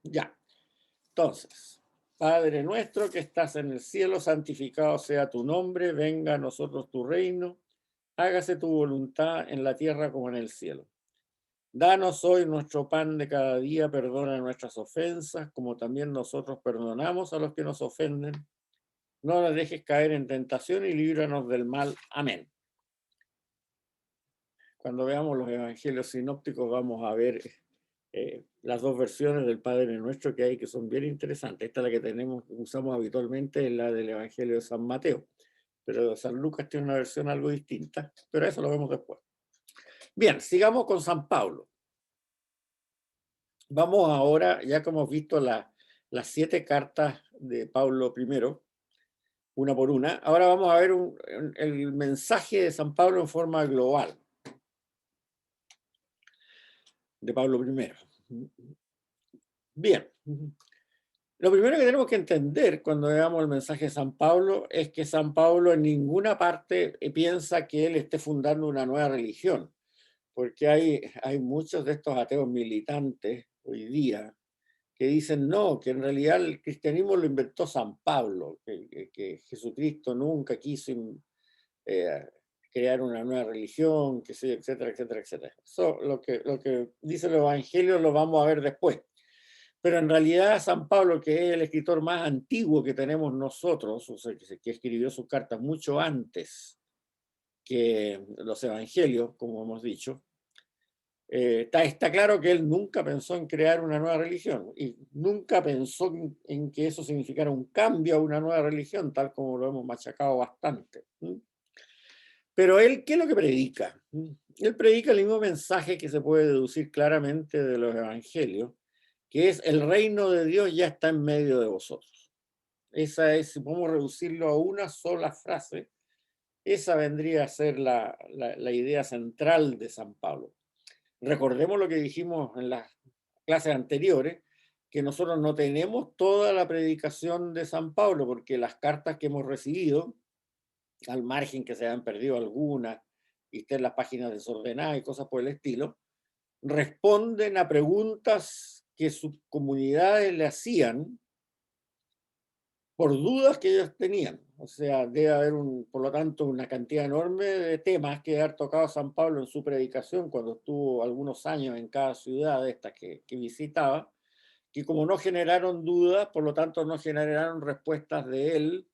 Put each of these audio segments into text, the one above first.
Ya. Entonces, Padre nuestro que estás en el cielo, santificado sea tu nombre, venga a nosotros tu reino, hágase tu voluntad en la tierra como en el cielo. Danos hoy nuestro pan de cada día, perdona nuestras ofensas, como también nosotros perdonamos a los que nos ofenden. No nos dejes caer en tentación y líbranos del mal. Amén. Cuando veamos los evangelios sinópticos vamos a ver las dos versiones del Padre Nuestro que hay, que son bien interesantes. Esta es la que usamos habitualmente, es la del Evangelio de San Mateo, pero San Lucas tiene una versión algo distinta, pero eso lo vemos después. Bien, sigamos con San Pablo. Vamos ahora, ya que hemos visto las 7 cartas de Pablo I, una por una, ahora vamos a ver el mensaje de San Pablo en forma global, de Pablo I. Bien, lo primero que tenemos que entender cuando veamos el mensaje de San Pablo es que San Pablo en ninguna parte piensa que él esté fundando una nueva religión, porque hay muchos de estos ateos militantes hoy día que dicen no, que en realidad el cristianismo lo inventó San Pablo, que Jesucristo nunca quiso eh, crear una nueva religión, que sí, etcétera, etcétera, etcétera. Eso lo que dice el Evangelio lo vamos a ver después. Pero en realidad San Pablo, que es el escritor más antiguo que tenemos nosotros, o sea, que escribió sus cartas mucho antes que los evangelios, como hemos dicho, está claro que él nunca pensó en crear una nueva religión y nunca pensó en que eso significara un cambio a una nueva religión, tal como lo hemos machacado bastante. Pero él, ¿qué es lo que predica? Él predica el mismo mensaje que se puede deducir claramente de los evangelios, que es el reino de Dios ya está en medio de vosotros. Esa es, si podemos reducirlo a una sola frase, esa vendría a ser la idea central de San Pablo. Recordemos lo que dijimos en las clases anteriores, que nosotros no tenemos toda la predicación de San Pablo, porque las cartas que hemos recibido, al margen que se hayan perdido algunas, y estén las páginas desordenadas y cosas por el estilo, responden a preguntas que sus comunidades le hacían por dudas que ellos tenían. O sea, debe haber, por lo tanto, una cantidad enorme de temas que haber tocado San Pablo en su predicación cuando estuvo algunos años en cada ciudad de estas que visitaba, que como no generaron dudas, por lo tanto no generaron respuestas de él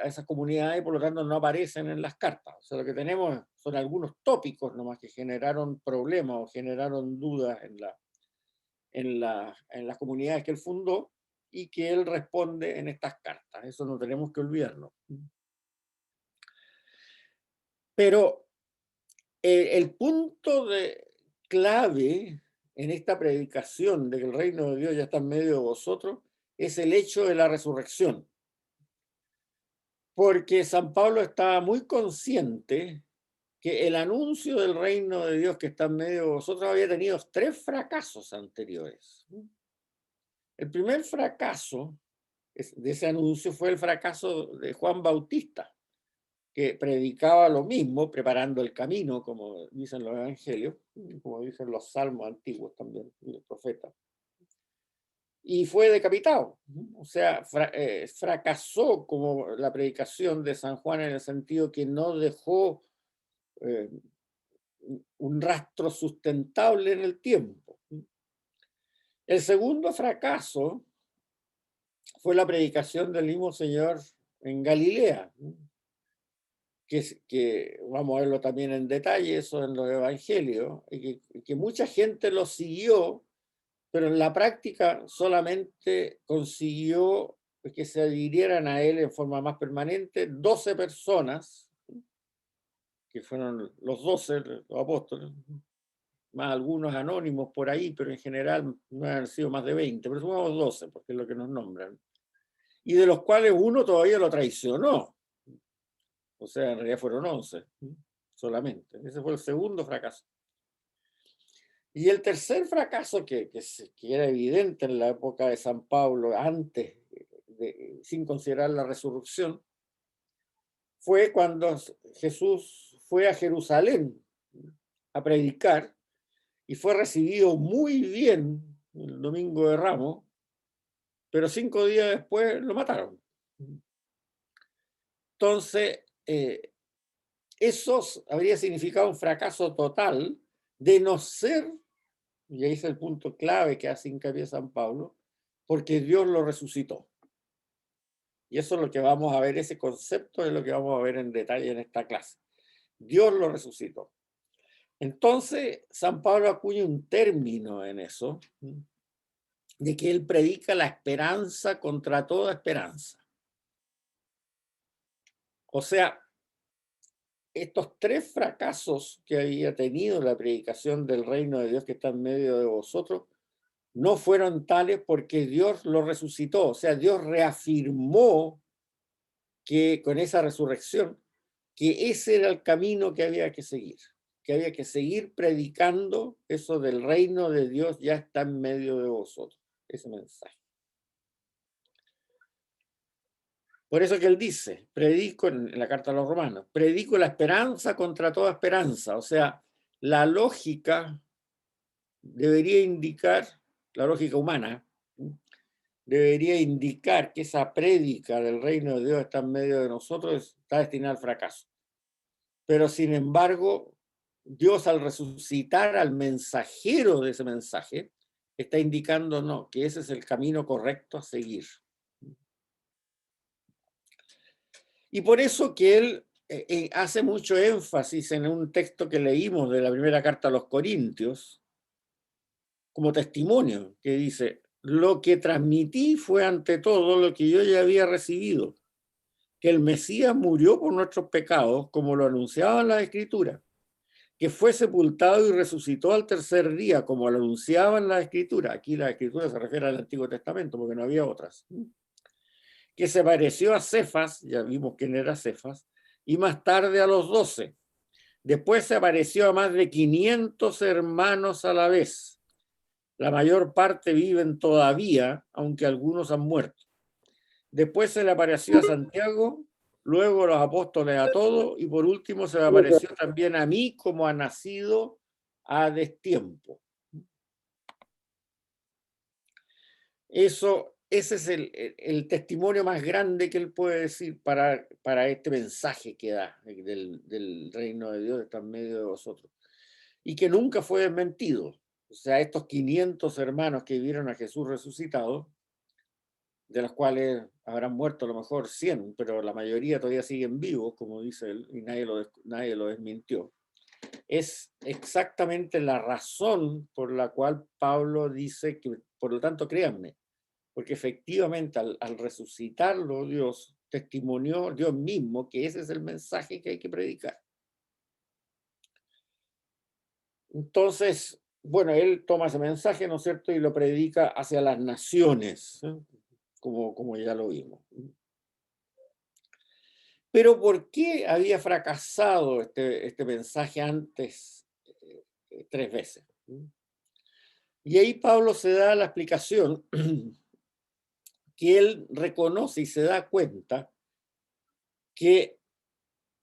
a esas comunidades y por lo tanto no aparecen en las cartas. O sea, lo que tenemos son algunos tópicos nomás que generaron problemas o generaron dudas en las comunidades que él fundó y que él responde en estas cartas. Eso no tenemos que olvidarnos. Pero el punto de clave en esta predicación de que el reino de Dios ya está en medio de vosotros es el hecho de la resurrección. Porque San Pablo estaba muy consciente que el anuncio del reino de Dios que está en medio de vosotros había tenido 3 fracasos anteriores. El primer fracaso de ese anuncio fue el fracaso de Juan Bautista, que predicaba lo mismo, preparando el camino, como dicen los evangelios, como dicen los salmos antiguos también, y los profetas, y fue decapitado. O sea, fracasó como la predicación de San Juan en el sentido que no dejó eh, un rastro sustentable en el tiempo. El segundo fracaso fue la predicación del mismo Señor en Galilea, que vamos a verlo también en detalle, eso en los evangelios, y que mucha gente lo siguió, pero en la práctica solamente consiguió que se adhirieran a él en forma más permanente 12 personas, que fueron los 12, los apóstoles, más algunos anónimos por ahí, pero en general no han sido más de 20, pero somos 12, porque es lo que nos nombran, y de los cuales uno todavía lo traicionó. O sea, en realidad fueron 11 solamente. Ese fue el segundo fracaso. Y el tercer fracaso, que era evidente en la época de San Pablo, antes, sin considerar la resurrección, fue cuando Jesús fue a Jerusalén a predicar y fue recibido muy bien el domingo de Ramos, pero 5 días después lo mataron. Entonces, eso habría significado un fracaso total de no ser, y ahí es el punto clave que hace hincapié San Pablo, porque Dios lo resucitó. Y eso es lo que vamos a ver, ese concepto es lo que vamos a ver en detalle en esta clase. Dios lo resucitó. Entonces, San Pablo acuña un término en eso, de que él predica la esperanza contra toda esperanza. O sea, estos 3 fracasos que había tenido la predicación del reino de Dios que está en medio de vosotros, no fueron tales porque Dios lo resucitó. O sea, Dios reafirmó que con esa resurrección, que ese era el camino que había que seguir predicando eso del reino de Dios ya está en medio de vosotros, ese mensaje. Por eso que él dice, predico en la carta a los romanos, predico la esperanza contra toda esperanza. O sea, la lógica debería indicar, la lógica humana, debería indicar que esa prédica del reino de Dios está en medio de nosotros, está destinada al fracaso. Pero sin embargo, Dios al resucitar al mensajero de ese mensaje, está indicando no, que ese es el camino correcto a seguir. Y por eso que él hace mucho énfasis en un texto que leímos de la primera carta a los Corintios, como testimonio, que dice, lo que transmití fue ante todo lo que yo ya había recibido, que el Mesías murió por nuestros pecados, como lo anunciaban las Escrituras, que fue sepultado y resucitó al tercer día, como lo anunciaban las Escrituras. Aquí la Escritura se refiere al Antiguo Testamento, porque no había otras. Que se pareció a Cefas, ya vimos quién era Cefas, y más tarde a los 12. Después se apareció a más de 500 hermanos a la vez. La mayor parte viven todavía, aunque algunos han muerto. Después se le apareció a Santiago, luego a los apóstoles a todos, y por último se le apareció también a mí como ha nacido a destiempo. Ese es el testimonio más grande que él puede decir para este mensaje que da del reino de Dios está en medio de vosotros. Y que nunca fue desmentido. O sea, estos 500 hermanos que vieron a Jesús resucitado, de los cuales habrán muerto a lo mejor 100, pero la mayoría todavía siguen vivos, como dice él, y nadie lo desmintió. Es exactamente la razón por la cual Pablo dice que, por lo tanto, créanme, porque efectivamente al resucitarlo Dios testimonió Dios mismo que ese es el mensaje que hay que predicar. Entonces, bueno, él toma ese mensaje, ¿no es cierto?, y lo predica hacia las naciones, ¿eh? Como ya lo vimos. Pero ¿por qué había fracasado este mensaje antes 3 veces? Y ahí Pablo se da la explicación que él reconoce y se da cuenta que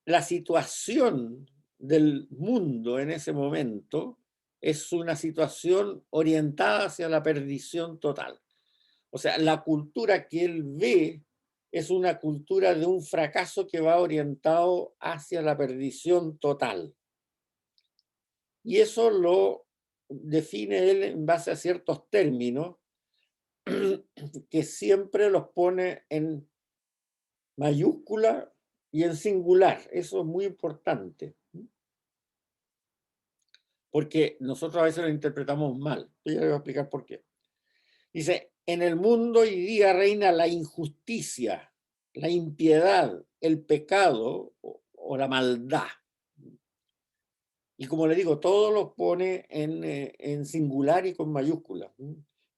la situación del mundo en ese momento es una situación orientada hacia la perdición total. O sea, la cultura que él ve es una cultura de un fracaso que va orientado hacia la perdición total. Y eso lo define él en base a ciertos términos que siempre los pone en mayúscula y en singular. Eso es muy importante, porque nosotros a veces lo interpretamos mal. Yo ya le voy a explicar por qué. Dice, en el mundo hoy día reina la injusticia, la impiedad, el pecado o la maldad. Y como le digo, todo lo pone en singular y con mayúscula.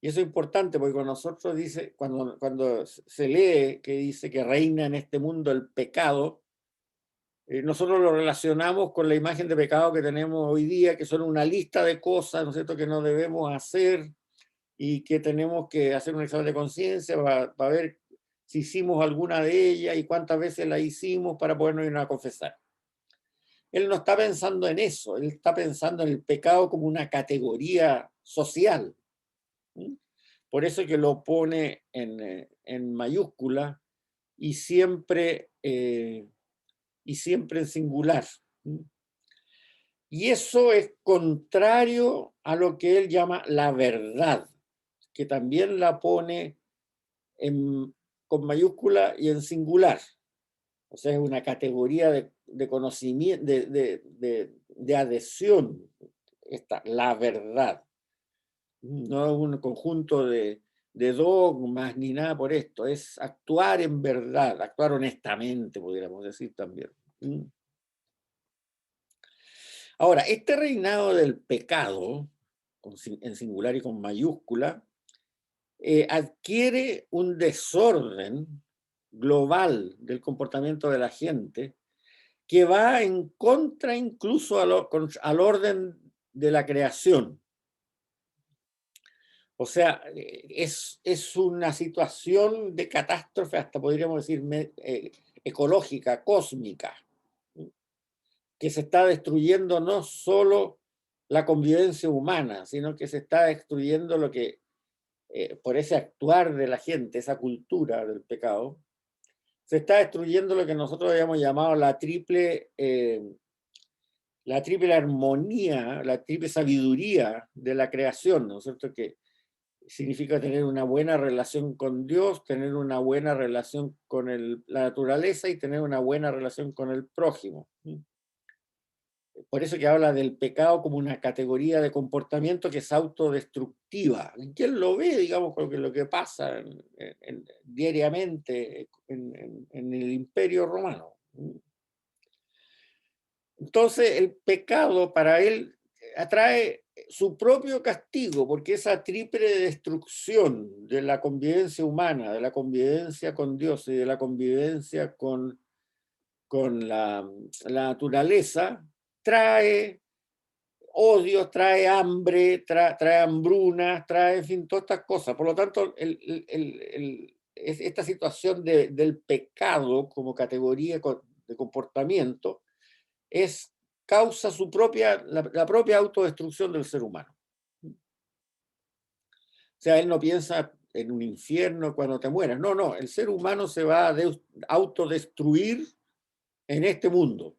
Y eso es importante porque cuando nosotros dice, cuando se lee que dice que reina en este mundo el pecado, nosotros lo relacionamos con la imagen de pecado que tenemos hoy día, que son una lista de cosas, ¿no es cierto?, que no debemos hacer y que tenemos que hacer un examen de conciencia para ver si hicimos alguna de ellas y cuántas veces la hicimos para podernos ir a confesar. Él no está pensando en eso, él está pensando en el pecado como una categoría social. ¿Mm? Por eso que lo pone en mayúscula y siempre en singular. ¿Mm? Y eso es contrario a lo que él llama la verdad, que también la pone con mayúscula y en singular. O sea, es una categoría de conocimiento, de adhesión, la verdad. No es un conjunto de dogmas ni nada por esto, es actuar en verdad, actuar honestamente, pudiéramos decir también. ¿Mm? Ahora, este reinado del pecado, en singular y con mayúscula, adquiere un desorden global del comportamiento de la gente que va en contra incluso al orden de la creación. O sea, es una situación de catástrofe, hasta podríamos decir ecológica, cósmica, que se está destruyendo no solo la convivencia humana, sino que se está destruyendo lo que, por ese actuar de la gente, esa cultura del pecado, se está destruyendo lo que nosotros habíamos llamado la triple armonía, la triple sabiduría de la creación, ¿no es cierto? Que significa tener una buena relación con Dios, tener una buena relación con la naturaleza y tener una buena relación con el prójimo. Por eso que habla del pecado como una categoría de comportamiento que es autodestructiva. ¿Quién lo ve, digamos, con lo que pasa diariamente en el Imperio Romano? Entonces, el pecado para él atrae su propio castigo, porque esa triple destrucción de la convivencia humana, de la convivencia con Dios y de la convivencia con la naturaleza, trae odios, trae hambre, trae hambrunas, trae, en fin, todas estas cosas. Por lo tanto, esta situación del pecado como categoría de comportamiento causa la propia autodestrucción del ser humano. O sea, él no piensa en un infierno cuando te mueras. No, no, el ser humano se va a autodestruir en este mundo.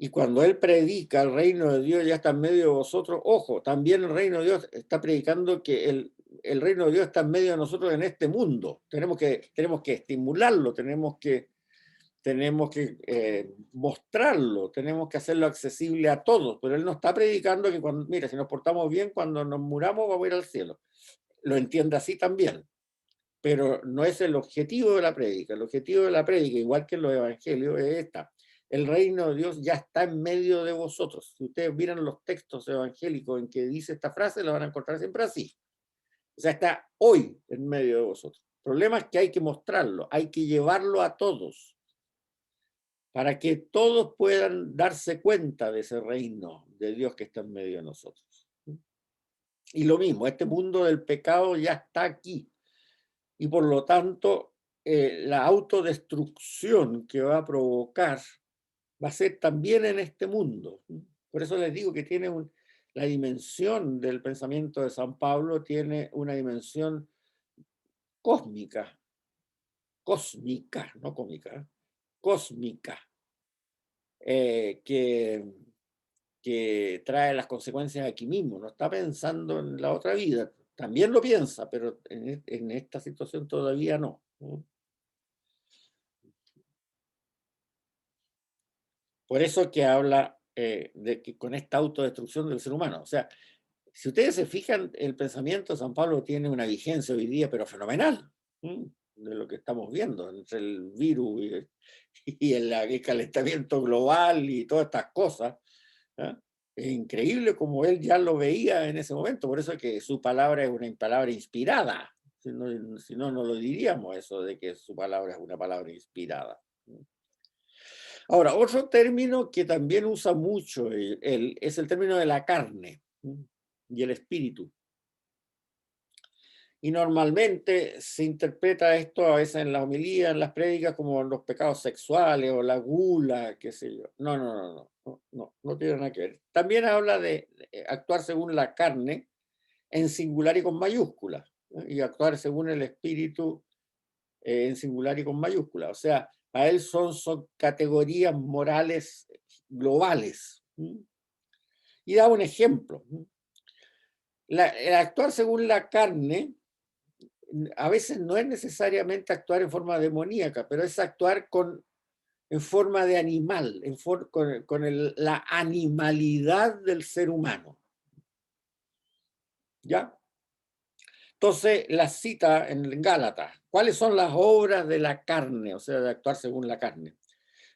Y cuando él predica el reino de Dios ya está en medio de vosotros, ojo, también el reino de Dios está predicando que el reino de Dios está en medio de nosotros en este mundo. Tenemos que estimularlo, tenemos que mostrarlo, tenemos que hacerlo accesible a todos, pero él no está predicando que mira, si nos portamos bien, cuando nos muramos vamos a ir al cielo. Lo entiende así también, pero no es el objetivo de la prédica. El objetivo de la prédica, igual que en los evangelios, es esta. El reino de Dios ya está en medio de vosotros. Si ustedes miran los textos evangélicos en que dice esta frase, lo van a encontrar siempre así. O sea, está hoy en medio de vosotros. El problema es que hay que mostrarlo, hay que llevarlo a todos, para que todos puedan darse cuenta de ese reino de Dios que está en medio de nosotros. Y lo mismo, este mundo del pecado ya está aquí. Y por lo tanto, la autodestrucción que va a provocar va a ser también en este mundo. Por eso les digo que tiene la dimensión del pensamiento de San Pablo, tiene una dimensión cósmica, cósmica, no cómica, cósmica, que trae las consecuencias aquí mismo, no está pensando en la otra vida, también lo piensa, pero en esta situación todavía no. Por eso que habla de que con esta autodestrucción del ser humano. O sea, si ustedes se fijan, el pensamiento de San Pablo tiene una vigencia hoy día, pero fenomenal, de lo que estamos viendo entre el virus y el calentamiento global y todas estas cosas. ¿Ah? Es increíble como él ya lo veía en ese momento, por eso es que su palabra es una palabra inspirada. Si no, no lo diríamos eso de que su palabra es una palabra inspirada. Ahora, otro término que también usa mucho él es el término de la carne y el espíritu, Y normalmente se interpreta esto a veces en la homilía, en las prédicas, como los pecados sexuales o la gula, qué sé yo. No, no, no, no, no, no, no tiene nada que ver. También habla de actuar según la carne en singular y con mayúsculas, ¿no? Y actuar según el espíritu en singular y con mayúsculas. O sea, para él son categorías morales globales. ¿Mm? Y da un ejemplo. ¿Mm? El actuar según la carne a veces no es necesariamente actuar en forma demoníaca, pero es actuar en forma de animal, con la animalidad del ser humano. ¿Ya? Entonces, la cita en Gálatas, ¿cuáles son las obras de la carne? O sea, de actuar según la carne.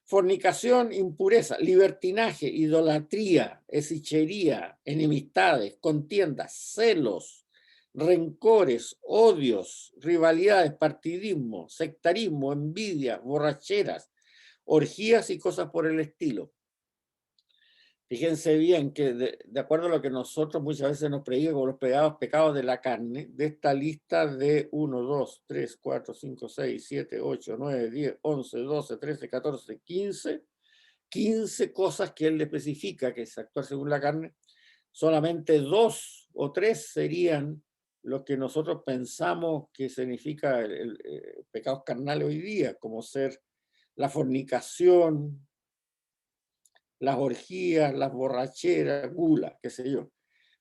Fornicación, impureza, libertinaje, idolatría, hechicería, enemistades, contiendas, celos, rencores, odios, rivalidades, partidismo, sectarismo, envidia, borracheras, orgías y cosas por el estilo. Fíjense bien que de acuerdo a lo que nosotros muchas veces nos predica como los pecados de la carne, de esta lista de 1, 2, 3, 4, 5, 6, 7, 8, 9, 10, 11, 12, 13, 14, 15 cosas que él le especifica, que es actuar según la carne, solamente 2 o 3 serían los que nosotros pensamos que significa pecados carnales hoy día, como ser la fornicación, las orgías, las borracheras, gula, qué sé yo.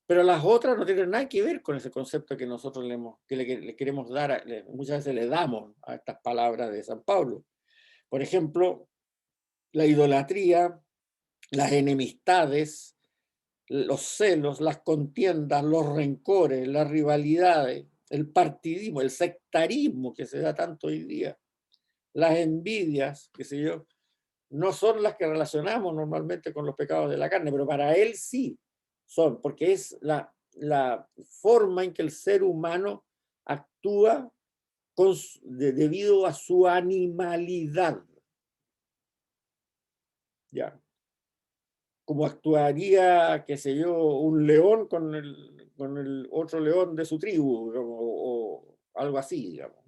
Pero las otras no tienen nada que ver con ese concepto que nosotros le queremos dar, muchas veces le damos a estas palabras de San Pablo. Por ejemplo, la idolatría, las enemistades, los celos, las contiendas, los rencores, las rivalidades, el partidismo, el sectarismo que se da tanto hoy día, las envidias, qué sé yo, no son las que relacionamos normalmente con los pecados de la carne, pero para él sí son, porque es la forma en que el ser humano actúa debido a su animalidad. ¿Ya? Como actuaría, qué sé yo, un león con el otro león de su tribu, o algo así, digamos.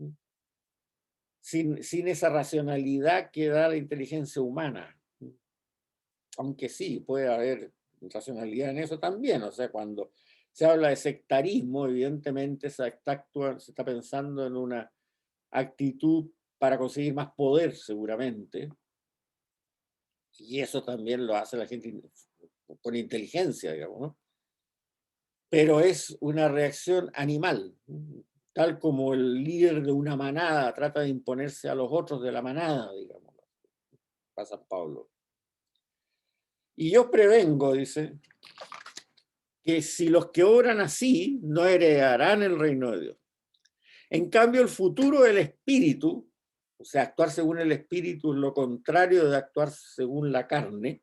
Sin esa racionalidad que da la inteligencia humana. Aunque sí, puede haber racionalidad en eso también. O sea, cuando se habla de sectarismo, evidentemente se está pensando en una actitud para conseguir más poder, seguramente. Y eso también lo hace la gente con inteligencia, digamos, ¿no? Pero es una reacción animal, tal como el líder de una manada trata de imponerse a los otros de la manada, digamos, para San Pablo. Y yo prevengo, dice, que si los que obran así no heredarán el reino de Dios. En cambio, el futuro del espíritu, o sea, actuar según el espíritu es lo contrario de actuar según la carne,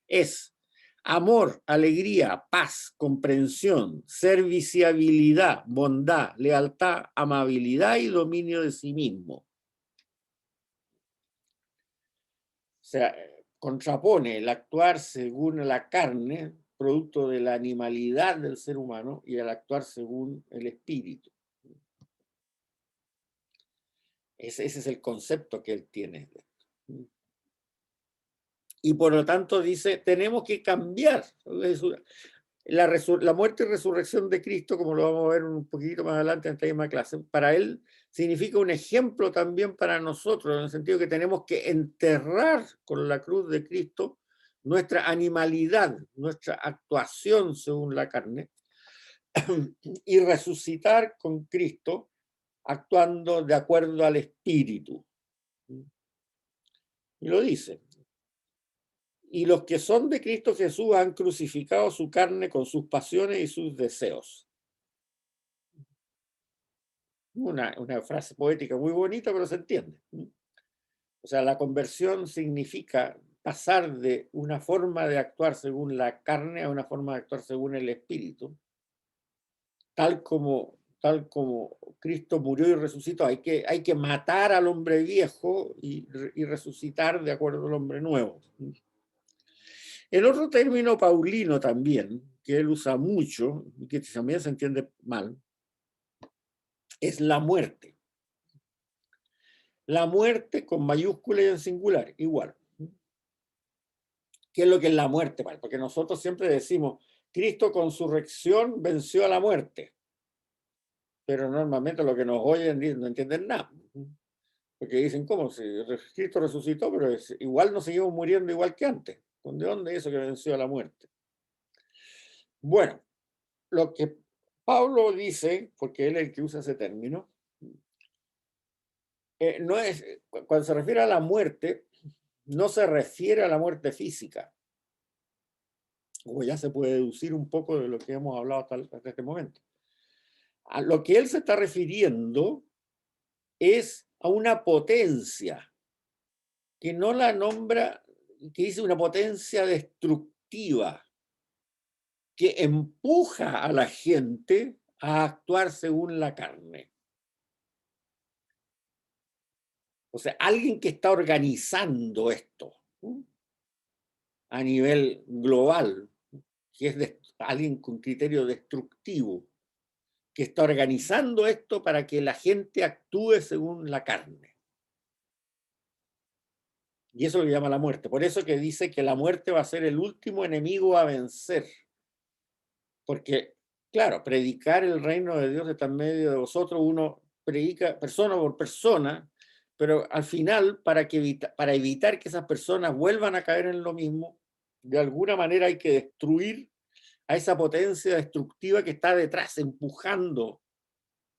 es amor, alegría, paz, comprensión, serviciabilidad, bondad, lealtad, amabilidad y dominio de sí mismo. O sea, contrapone el actuar según la carne, producto de la animalidad del ser humano, y el actuar según el espíritu. Ese es el concepto que él tiene. Y por lo tanto dice, tenemos que cambiar. La muerte y resurrección de Cristo, como lo vamos a ver un poquito más adelante en esta misma clase, para él significa un ejemplo también para nosotros, en el sentido que tenemos que enterrar con la cruz de Cristo nuestra animalidad, nuestra actuación según la carne, y resucitar con Cristo actuando de acuerdo al Espíritu. Y lo dice. Y los que son de Cristo Jesús han crucificado su carne con sus pasiones y sus deseos. Una frase poética muy bonita, pero se entiende. O sea, la conversión significa pasar de una forma de actuar según la carne a una forma de actuar según el Espíritu, tal como Cristo murió y resucitó. Hay que matar al hombre viejo y resucitar de acuerdo al hombre nuevo. El otro término paulino también, que él usa mucho y que también se entiende mal, es la muerte. La muerte con mayúscula y en singular, igual. ¿Qué es lo que es la muerte? Porque nosotros siempre decimos, Cristo con su resurrección venció a la muerte, pero normalmente lo que nos oyen no entienden nada. Porque dicen, ¿cómo? Si Cristo resucitó, pero igual nos seguimos muriendo igual que antes. ¿De dónde es eso que venció a la muerte? Bueno, lo que Pablo dice, porque él es el que usa ese término, no es, cuando se refiere a la muerte, no se refiere a la muerte física, como ya se puede deducir un poco de lo que hemos hablado hasta este momento. A lo que él se está refiriendo es a una potencia que no la nombra, que dice una potencia destructiva, que empuja a la gente a actuar según la carne. O sea, alguien que está organizando esto a nivel global, que es alguien con criterio destructivo, que está organizando esto para que la gente actúe según la carne. Y eso lo llama la muerte. Por eso que dice que la muerte va a ser el último enemigo a vencer. Porque, claro, predicar el reino de Dios está en medio de vosotros, uno predica persona por persona, pero al final, para evitar que esas personas vuelvan a caer en lo mismo, de alguna manera hay que destruir a esa potencia destructiva que está detrás, empujando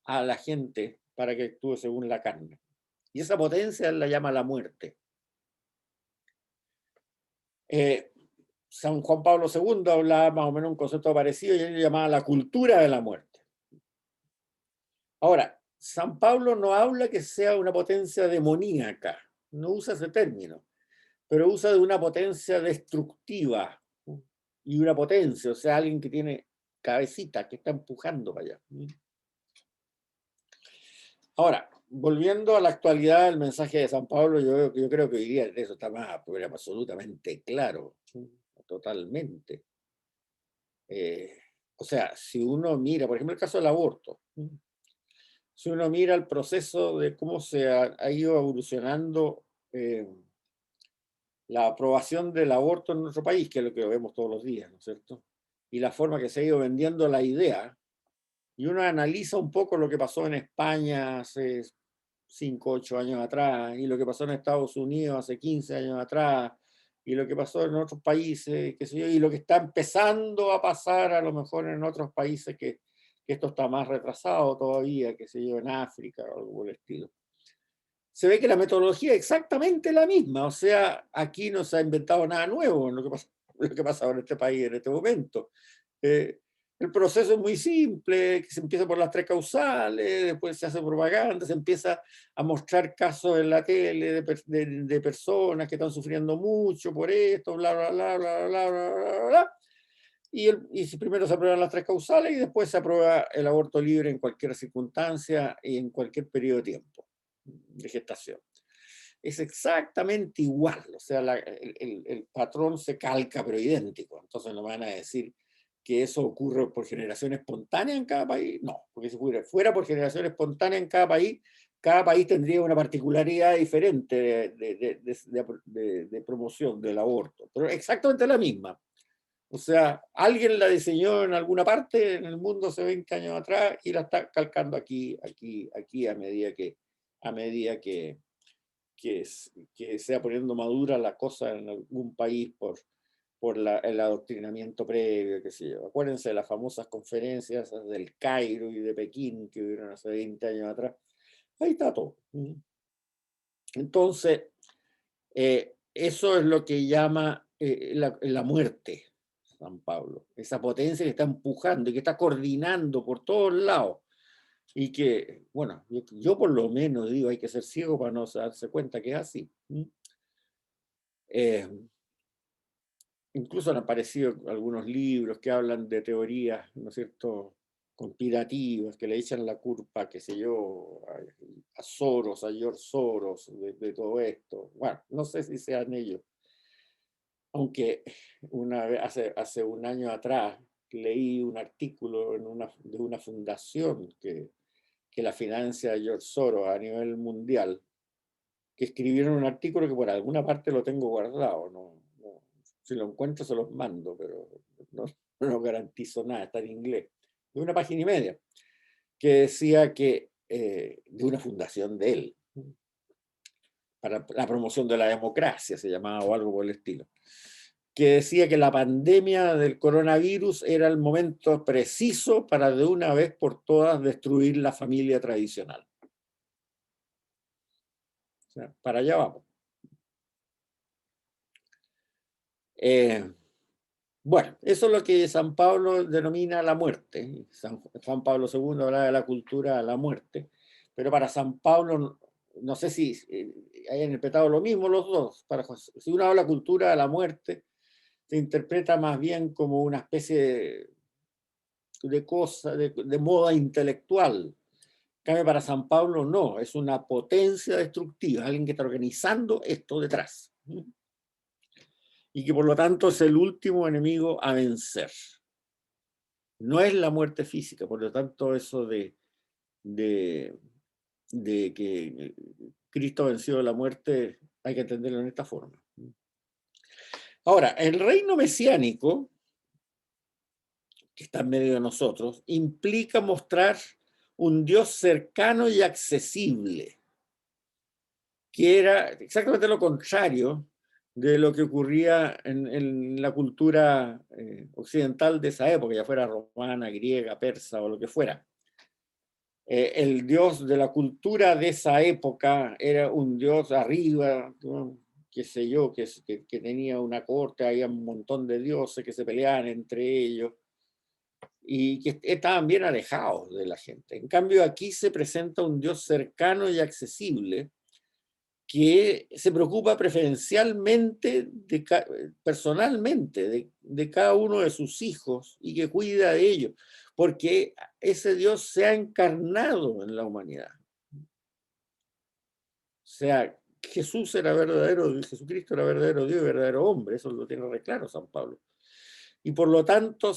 a la gente para que actúe según la carne. Y esa potencia la llama la muerte. San Juan Pablo II hablaba más o menos un concepto parecido y él llamaba la cultura de la muerte. Ahora, San Pablo no habla que sea una potencia demoníaca, no usa ese término, pero usa de una potencia destructiva y una potencia, o sea, alguien que tiene cabecita, que está empujando para allá. Ahora, volviendo a la actualidad del mensaje de San Pablo, yo creo que hoy día eso está más absolutamente claro, totalmente. O sea, si uno mira, por ejemplo, el caso del aborto, si uno mira el proceso de cómo se ha ido evolucionando la aprobación del aborto en nuestro país, que es lo que vemos todos los días, ¿no es cierto? Y la forma que se ha ido vendiendo la idea, y uno analiza un poco lo que pasó en España hace 5, 8 años atrás, y lo que pasó en Estados Unidos hace 15 años atrás, y lo que pasó en otros países, qué sé yo, y lo que está empezando a pasar a lo mejor en otros países que esto está más retrasado todavía, qué sé yo, en África o algo por el estilo. Se ve que la metodología es exactamente la misma, o sea, aquí no se ha inventado nada nuevo en lo que pasa en este país en este momento. El proceso es muy simple, que se empieza por las tres causales, después se hace propaganda, se empieza a mostrar casos en la tele de personas que están sufriendo mucho por esto, bla, bla, bla, bla, bla, bla, bla, bla. Y primero se aprueban las tres causales y después se aprueba el aborto libre en cualquier circunstancia y en cualquier periodo de tiempo de gestación. Es exactamente igual, o sea, el patrón se calca, pero idéntico. Entonces no van a decir que eso ocurre por generación espontánea en cada país. No, porque si fuera por generación espontánea en cada país tendría una particularidad diferente de promoción del aborto, pero exactamente la misma. O sea, alguien la diseñó en alguna parte en el mundo hace 20 años atrás y la está calcando aquí a medida que sea poniendo madura la cosa en algún país por el adoctrinamiento previo, qué sé yo. Acuérdense de las famosas conferencias del Cairo y de Pekín que hubieron hace 20 años atrás. Ahí está todo. Entonces, eso es lo que llama la muerte, San Pablo. Esa potencia que está empujando y que está coordinando por todos lados. Y que, bueno, yo por lo menos digo, hay que ser ciego para no darse cuenta que es así. Eh, Incluso han aparecido algunos libros que hablan de teorías, ¿no es cierto?, conspirativas, que le echan la culpa, qué sé yo, a Soros, a George Soros, de todo esto. Bueno, no sé si sean ellos. Aunque hace un año atrás leí un artículo de una fundación que la financia George Soros a nivel mundial, que escribieron un artículo que por alguna parte lo tengo guardado, si lo encuentro se los mando, pero no, no garantizo nada, está en inglés, de una página y media, que decía que, de una fundación de él, para la promoción de la democracia, se llamaba o algo por el estilo, que decía que la pandemia del coronavirus era el momento preciso para de una vez por todas destruir la familia tradicional. O sea, para allá vamos. Bueno, eso es lo que San Pablo denomina la muerte. Juan Pablo II hablaba de la cultura de la muerte, pero para San Pablo, no sé si hayan interpretado lo mismo los dos. Si uno habla cultura de la muerte, se interpreta más bien como una especie de cosa, de moda intelectual. En cambio, para San Pablo no, es una potencia destructiva, alguien que está organizando esto detrás. Y que por lo tanto es el último enemigo a vencer. No es la muerte física, por lo tanto eso de que Cristo venció la muerte hay que entenderlo en esta forma. Ahora, el reino mesiánico, que está en medio de nosotros, implica mostrar un Dios cercano y accesible, que era exactamente lo contrario de lo que ocurría en la cultura occidental de esa época, ya fuera romana, griega, persa o lo que fuera. El dios de la cultura de esa época era un dios arriba, ¿no? Qué sé yo, que tenía una corte, había un montón de dioses que se peleaban entre ellos y que estaban bien alejados de la gente. En cambio, aquí se presenta un dios cercano y accesible, que se preocupa preferencialmente, personalmente, de cada uno de sus hijos y que cuida de ellos, porque ese Dios se ha encarnado en la humanidad. O sea, Jesús era verdadero, Jesucristo era verdadero Dios y verdadero hombre, eso lo tiene re claro San Pablo. Y por lo tanto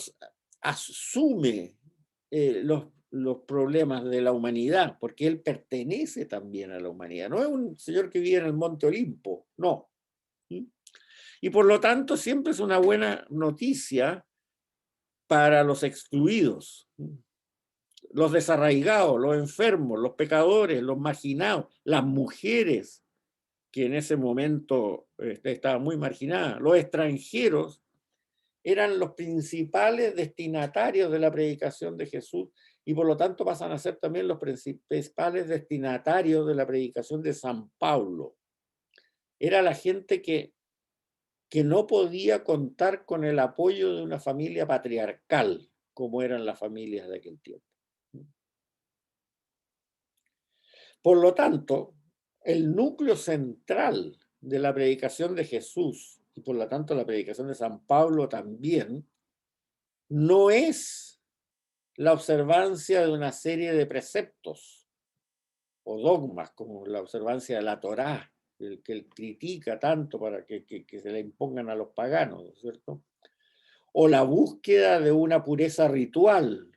asume los problemas de la humanidad, porque él pertenece también a la humanidad. No es un señor que vive en el Monte Olimpo, no. Y por lo tanto siempre es una buena noticia para los excluidos, los desarraigados, los enfermos, los pecadores, los marginados, las mujeres que en ese momento estaban muy marginadas, los extranjeros eran los principales destinatarios de la predicación de Jesús y por lo tanto pasan a ser también los principales destinatarios de la predicación de San Pablo. Era la gente que no podía contar con el apoyo de una familia patriarcal, como eran las familias de aquel tiempo. Por lo tanto, el núcleo central de la predicación de Jesús, y por lo tanto la predicación de San Pablo también, no es la observancia de una serie de preceptos o dogmas, como la observancia de la Torá, el que él critica tanto para que se le impongan a los paganos, ¿no es cierto? O la búsqueda de una pureza ritual,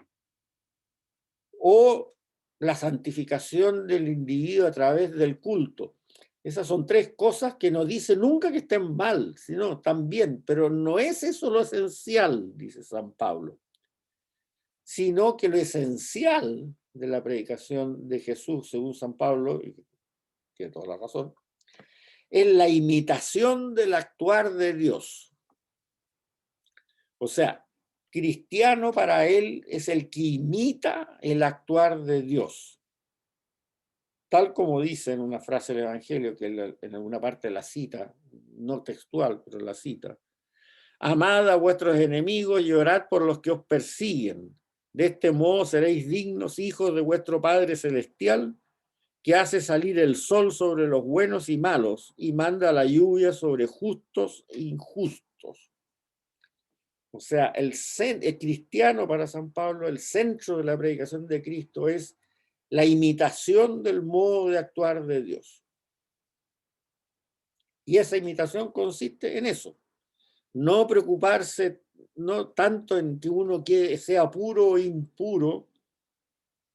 o la santificación del individuo a través del culto. Esas son tres cosas que no dice nunca que estén mal, sino están bien, pero no es eso lo esencial, dice San Pablo, sino que lo esencial de la predicación de Jesús, según San Pablo, y tiene toda la razón, es la imitación del actuar de Dios. O sea, cristiano para él es el que imita el actuar de Dios. Tal como dice en una frase del Evangelio, que en alguna parte la cita, no textual, pero la cita. Amad a vuestros enemigos y orad por los que os persiguen. De este modo seréis dignos hijos de vuestro Padre Celestial, que hace salir el sol sobre los buenos y malos y manda la lluvia sobre justos e injustos. O sea, el cristiano para San Pablo, el centro de la predicación de Cristo es la imitación del modo de actuar de Dios. Y esa imitación consiste en eso, no preocuparse no tanto en que uno sea puro o impuro,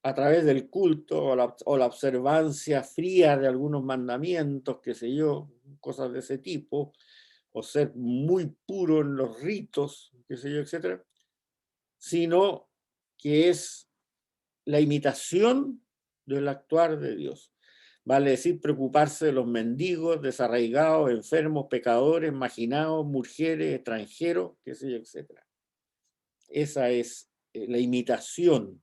a través del culto o la observancia fría de algunos mandamientos, qué sé yo, cosas de ese tipo, o ser muy puro en los ritos, qué sé yo, etcétera, sino que es la imitación del actuar de Dios. Vale decir, preocuparse de los mendigos, desarraigados, enfermos, pecadores, marginados, mujeres, extranjeros, qué sé yo, etcétera. Esa es la imitación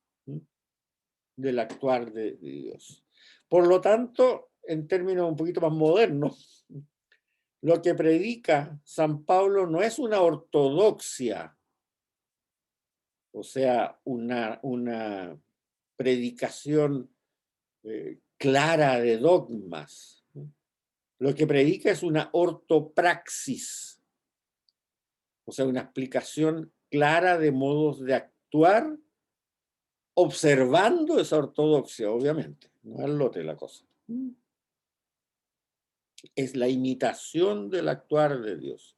del actuar de Dios. Por lo tanto, en términos un poquito más modernos, lo que predica San Pablo no es una ortodoxia, o sea, una predicación clara de dogmas. Lo que predica es una ortopraxis, o sea, una explicación clara de modos de actuar, observando esa ortodoxia, obviamente. No es al lote la cosa. Es la imitación del actuar de Dios.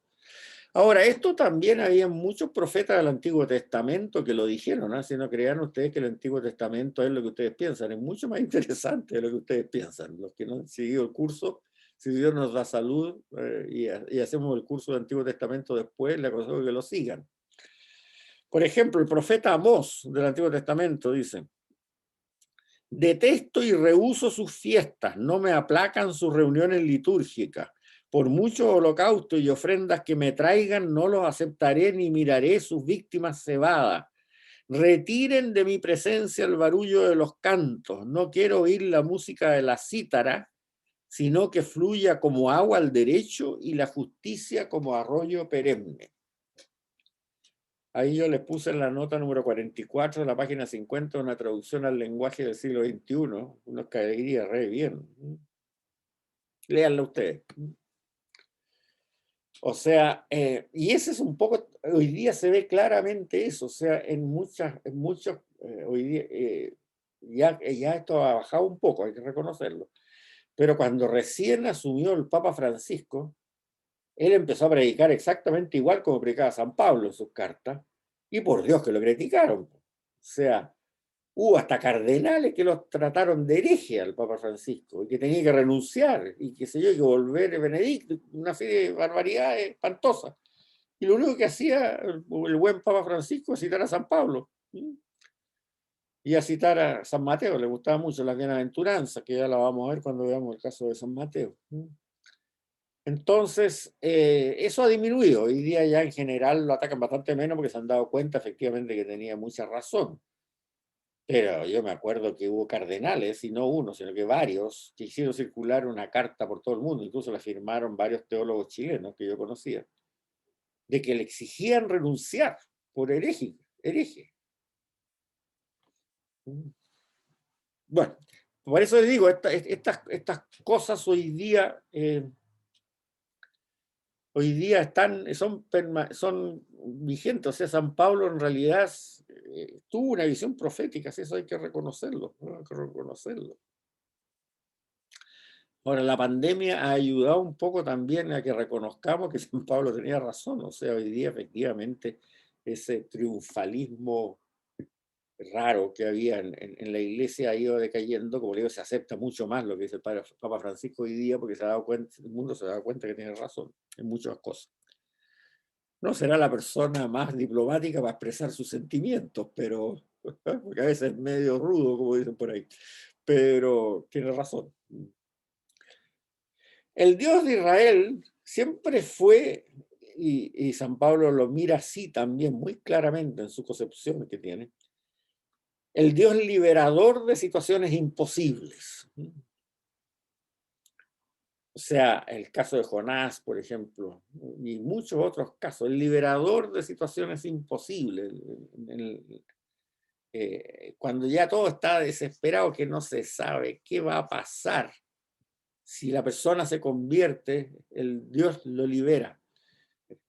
Ahora, esto también había muchos profetas del Antiguo Testamento que lo dijeron, ¿no? Si no crean ustedes que el Antiguo Testamento es lo que ustedes piensan, es mucho más interesante de lo que ustedes piensan. Los que no han seguido el curso, si Dios nos da salud y hacemos el curso del Antiguo Testamento después, les aconsejo que lo sigan. Por ejemplo, el profeta Amós del Antiguo Testamento dice: detesto y rehúso sus fiestas, no me aplacan sus reuniones litúrgicas. Por muchos holocaustos y ofrendas que me traigan, no los aceptaré ni miraré sus víctimas cebadas. Retiren de mi presencia el barullo de los cantos. No quiero oír la música de la cítara, sino que fluya como agua al derecho y la justicia como arroyo perenne. Ahí yo les puse en la nota número 44 de la página 50 una traducción al lenguaje del siglo XXI. Unos caería re bien. Léanlo ustedes. O sea, y ese es un poco, hoy día se ve claramente eso, o sea, en muchos, hoy día, ya esto ha bajado un poco, hay que reconocerlo, pero cuando recién asumió el Papa Francisco, él empezó a predicar exactamente igual como predicaba San Pablo en sus cartas, y por Dios que lo criticaron. O sea, hubo hasta cardenales que los trataron de hereje al Papa Francisco, y que tenía que renunciar, y que sé yo, que volver Benedicto, una serie de barbaridades espantosas. Y lo único que hacía el buen Papa Francisco es citar a San Pablo, y a citar a San Mateo. Le gustaba mucho las bienaventuranzas, que ya la vamos a ver cuando veamos el caso de San Mateo. Entonces, eso ha disminuido. Hoy día ya en general lo atacan bastante menos porque se han dado cuenta efectivamente que tenía mucha razón. Pero yo me acuerdo que hubo cardenales, y no uno, sino que varios, que hicieron circular una carta por todo el mundo, incluso la firmaron varios teólogos chilenos que yo conocía, de que le exigían renunciar por hereje. Bueno, por eso les digo, estas cosas hoy día son vigentes. O sea, San Pablo en realidad tuvo una visión profética, eso hay que reconocerlo, ¿no? Hay que reconocerlo. Ahora, la pandemia ha ayudado un poco también a que reconozcamos que San Pablo tenía razón. O sea, hoy día efectivamente ese triunfalismo raro que había en la iglesia ha ido decayendo. Como le digo, se acepta mucho más lo que dice el Papa Francisco hoy día porque se ha dado cuenta, el mundo se da cuenta que tiene razón en muchas cosas. No será la persona más diplomática para expresar sus sentimientos, pero porque a veces es medio rudo, como dicen por ahí, pero tiene razón. El Dios de Israel siempre fue, y San Pablo lo mira así también muy claramente en su concepción que tiene, el Dios liberador de situaciones imposibles. O sea, el caso de Jonás, por ejemplo, y muchos otros casos, el liberador de situaciones imposibles. Cuando ya todo está desesperado, que no se sabe qué va a pasar, si la persona se convierte, el Dios lo libera.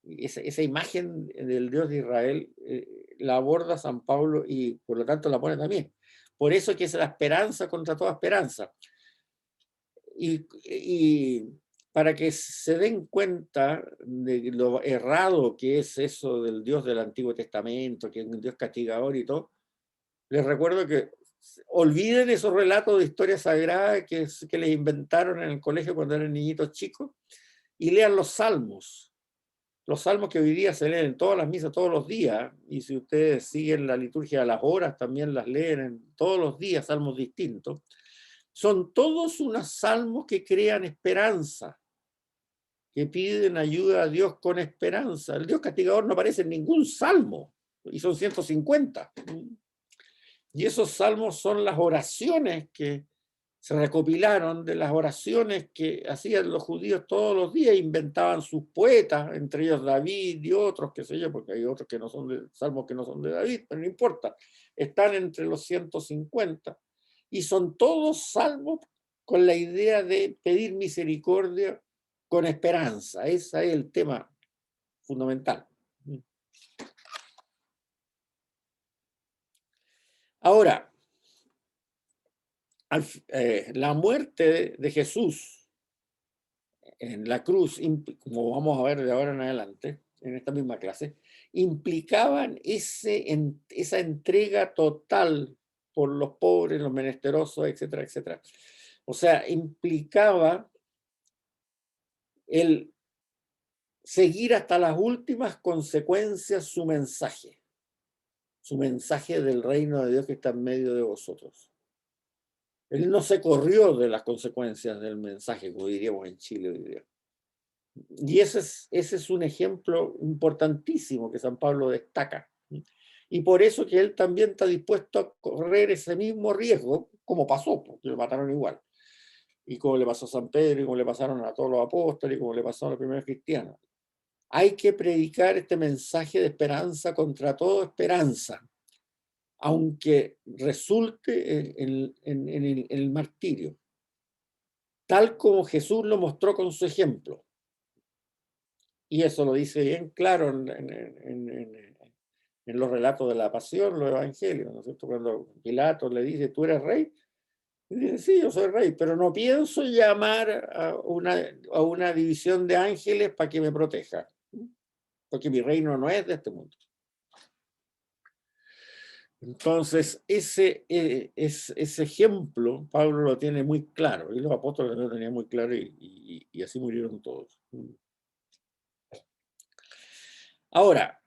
Esa imagen del Dios de Israel la aborda San Pablo y por lo tanto la pone también. Por eso que es la esperanza contra toda esperanza. Y para que se den cuenta de lo errado que es eso del Dios del Antiguo Testamento, que es un Dios castigador y todo, les recuerdo que olviden esos relatos de historia sagrada que les inventaron en el colegio cuando eran niñitos chicos y lean los salmos. Los salmos que hoy día se leen en todas las misas todos los días, y si ustedes siguen la liturgia de las horas, también las leen todos los días, salmos distintos, son todos unos salmos que crean esperanza, que piden ayuda a Dios con esperanza. El Dios castigador no aparece en ningún salmo, y son 150. Y esos salmos son las oraciones que se recopilaron de las oraciones que hacían los judíos todos los días, inventaban sus poetas, entre ellos David y otros, qué sé yo, porque hay otros que no son de salmos que no son de David, pero no importa, están entre los 150 y son todos salmos con la idea de pedir misericordia con esperanza. Ese es el tema fundamental. Ahora, la muerte de Jesús en la cruz, como vamos a ver de ahora en adelante, en esta misma clase, implicaban esa entrega total por los pobres, los menesterosos, etcétera, etcétera. O sea, implicaba el seguir hasta las últimas consecuencias su mensaje del reino de Dios que está en medio de vosotros. Él no se corrió de las consecuencias del mensaje, como diríamos en Chile hoy día. Y ese es un ejemplo importantísimo que San Pablo destaca. Y por eso que él también está dispuesto a correr ese mismo riesgo, como pasó, porque lo mataron igual. Y como le pasó a San Pedro, y como le pasaron a todos los apóstoles, y como le pasó a los primeros cristianos. Hay que predicar este mensaje de esperanza contra toda esperanza, aunque resulte en el martirio, tal como Jesús lo mostró con su ejemplo. Y eso lo dice bien claro en los relatos de la pasión, los evangelios, ¿no es cierto? Cuando Pilato le dice, ¿tú eres rey? Y dice, sí, yo soy rey, pero no pienso llamar a una división de ángeles para que me proteja, porque mi reino no es de este mundo. Entonces, ese ejemplo Pablo lo tiene muy claro, y los apóstoles lo tenían muy claro, y así murieron todos. Ahora,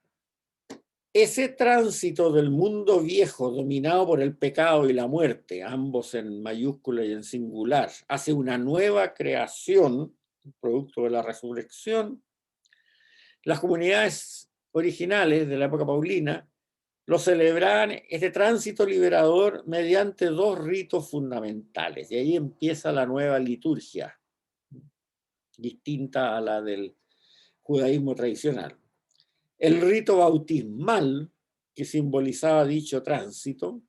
ese tránsito del mundo viejo dominado por el pecado y la muerte, ambos en mayúscula y en singular, hacia una nueva creación, producto de la resurrección, las comunidades originales de la época paulina lo celebraban este tránsito liberador mediante dos ritos fundamentales. Y ahí empieza la nueva liturgia, distinta a la del judaísmo tradicional. El rito bautismal, que simbolizaba dicho tránsito,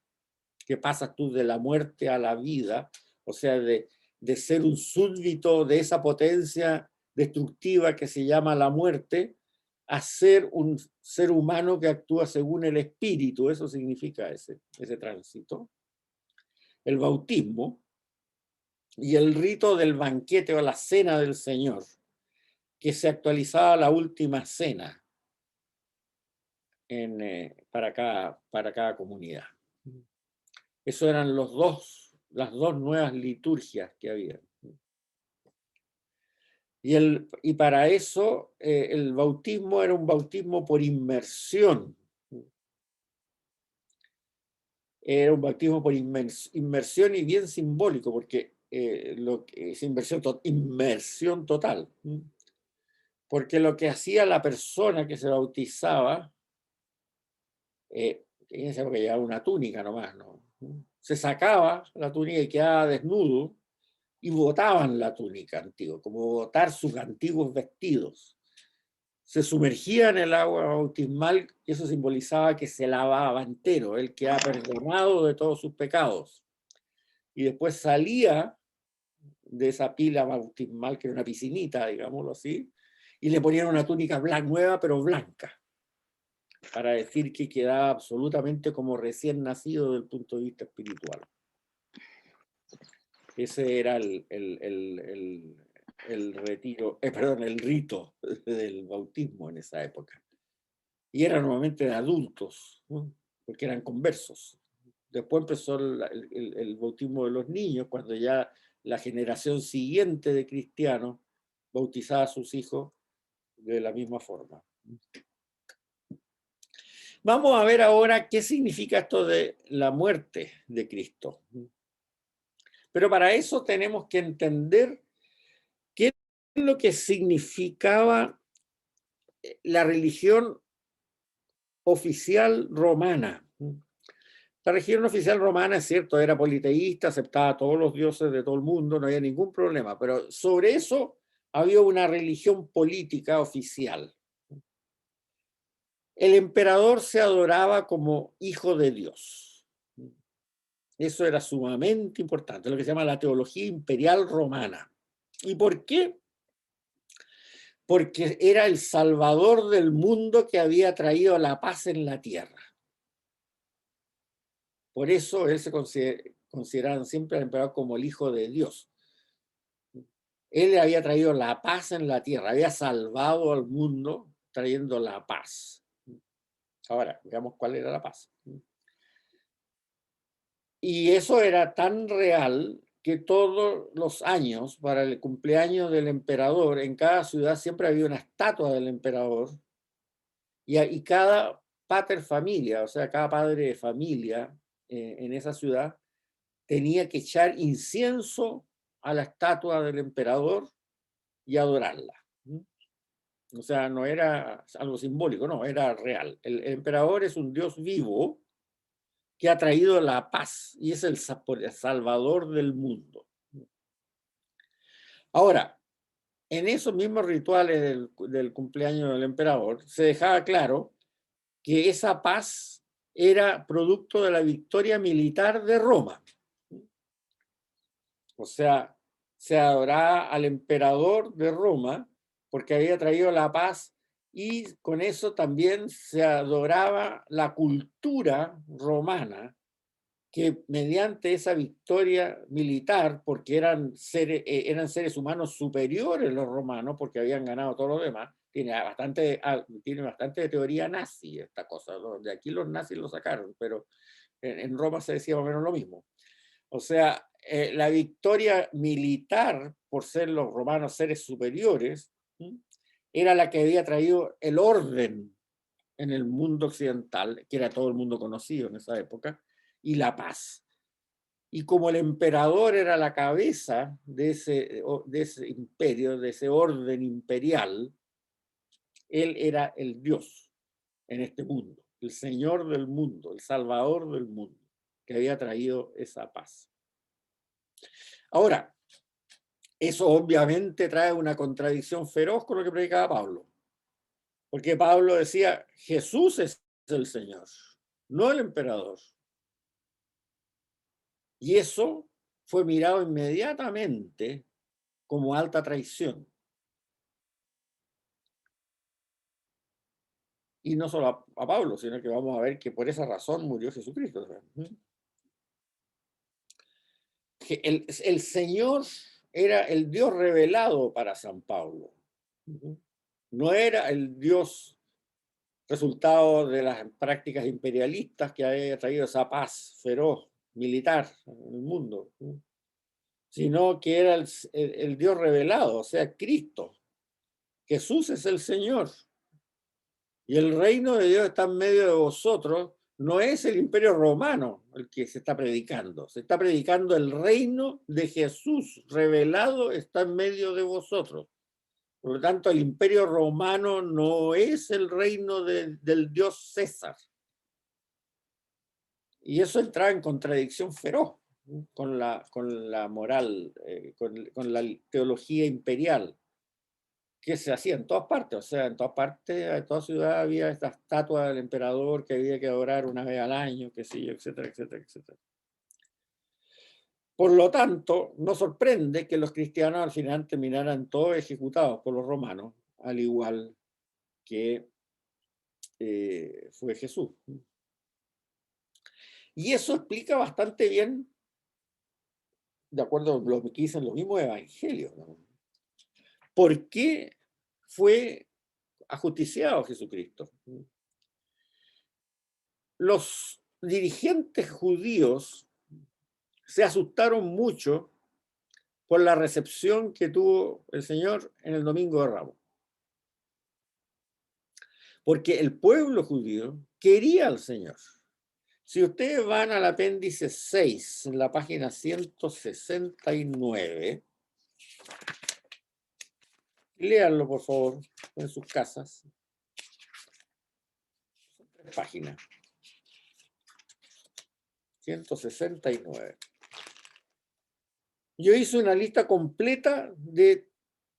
que pasas tú de la muerte a la vida, o sea, de ser un súbdito de esa potencia destructiva que se llama la muerte, a ser un ser humano que actúa según el espíritu. Eso significa ese tránsito. El bautismo y el rito del banquete o la cena del Señor, que se actualizaba la última cena para cada comunidad. Eso eran las dos nuevas liturgias que había. Y para eso el bautismo era un bautismo por inmersión. Era un bautismo por inmersión y bien simbólico, porque es inmersión total. Porque lo que hacía la persona que se bautizaba, en esa época llevaba una túnica nomás, ¿no? Se sacaba la túnica y quedaba desnudo, y botaban la túnica antigua, como botar sus antiguos vestidos. Se sumergía en el agua bautismal y eso simbolizaba que se lavaba entero, él quedaba perdonado de todos sus pecados. Y después salía de esa pila bautismal, que era una piscinita, digámoslo así, y le ponían una túnica nueva, pero blanca, para decir que quedaba absolutamente como recién nacido desde el punto de vista espiritual. Ese era el rito del bautismo en esa época. Y era normalmente de adultos, ¿no? Porque eran conversos. Después empezó el bautismo de los niños, cuando ya la generación siguiente de cristianos bautizaba a sus hijos de la misma forma. Vamos a ver ahora qué significa esto de la muerte de Cristo. Pero para eso tenemos que entender qué es lo que significaba la religión oficial romana. La religión oficial romana, es cierto, era politeísta, aceptaba a todos los dioses de todo el mundo, no había ningún problema, pero sobre eso había una religión política oficial. El emperador se adoraba como hijo de Dios. Eso era sumamente importante, lo que se llama la teología imperial romana. ¿Y por qué? Porque era el salvador del mundo que había traído la paz en la tierra. Por eso él se consideraba siempre al emperador como el hijo de Dios. Él había traído la paz en la tierra, había salvado al mundo trayendo la paz. Ahora, veamos cuál era la paz. Y eso era tan real que todos los años, para el cumpleaños del emperador, en cada ciudad siempre había una estatua del emperador y cada pater familia, o sea, cada padre de familia en esa ciudad, tenía que echar incienso a la estatua del emperador y adorarla. O sea, no era algo simbólico, no, era real. El emperador es un dios vivo que ha traído la paz y es el salvador del mundo. Ahora, en esos mismos rituales del cumpleaños del emperador, se dejaba claro que esa paz era producto de la victoria militar de Roma. O sea, se adoraba al emperador de Roma porque había traído la paz y con eso también se adoraba la cultura romana que mediante esa victoria militar, porque eran seres humanos superiores los romanos, porque habían ganado todo lo demás, tiene bastante de teoría nazi esta cosa, ¿no? De aquí los nazis lo sacaron, pero en Roma se decía más o menos lo mismo. O sea, la victoria militar, por ser los romanos seres superiores, era la que había traído el orden en el mundo occidental, que era todo el mundo conocido en esa época, y la paz. Y como el emperador era la cabeza de ese imperio, de ese orden imperial, él era el Dios en este mundo, el Señor del mundo, el Salvador del mundo, que había traído esa paz. Ahora, eso obviamente trae una contradicción feroz con lo que predicaba Pablo, porque Pablo decía, Jesús es el Señor, no el emperador. Y eso fue mirado inmediatamente como alta traición. Y no solo a Pablo, sino que vamos a ver que por esa razón murió Jesucristo. El Señor era el Dios revelado para San Pablo. No era el Dios resultado de las prácticas imperialistas que había traído esa paz feroz militar en el mundo, sino que era el Dios revelado, o sea, Cristo. Jesús es el Señor. Y el reino de Dios está en medio de vosotros. No es el imperio romano el que se está predicando. Se está predicando el reino de Jesús revelado está en medio de vosotros. Por lo tanto, el imperio romano no es el reino del dios César. Y eso entra en contradicción feroz con la moral, con la teología imperial que se hacía en todas partes, o sea, en todas partes, en toda ciudad había esta estatua del emperador que había que adorar una vez al año, qué sé yo, etcétera, etcétera, etcétera. Por lo tanto, no sorprende que los cristianos al final terminaran todos ejecutados por los romanos, al igual que fue Jesús. Y eso explica bastante bien, de acuerdo a lo que dicen los mismos evangelios, ¿no? ¿Por qué fue ajusticiado Jesucristo? Los dirigentes judíos se asustaron mucho por la recepción que tuvo el Señor en el Domingo de Ramos. Porque el pueblo judío quería al Señor. Si ustedes van al apéndice 6, en la página 169, léanlo por favor en sus casas. Son 3 páginas. 169. Yo hice una lista completa de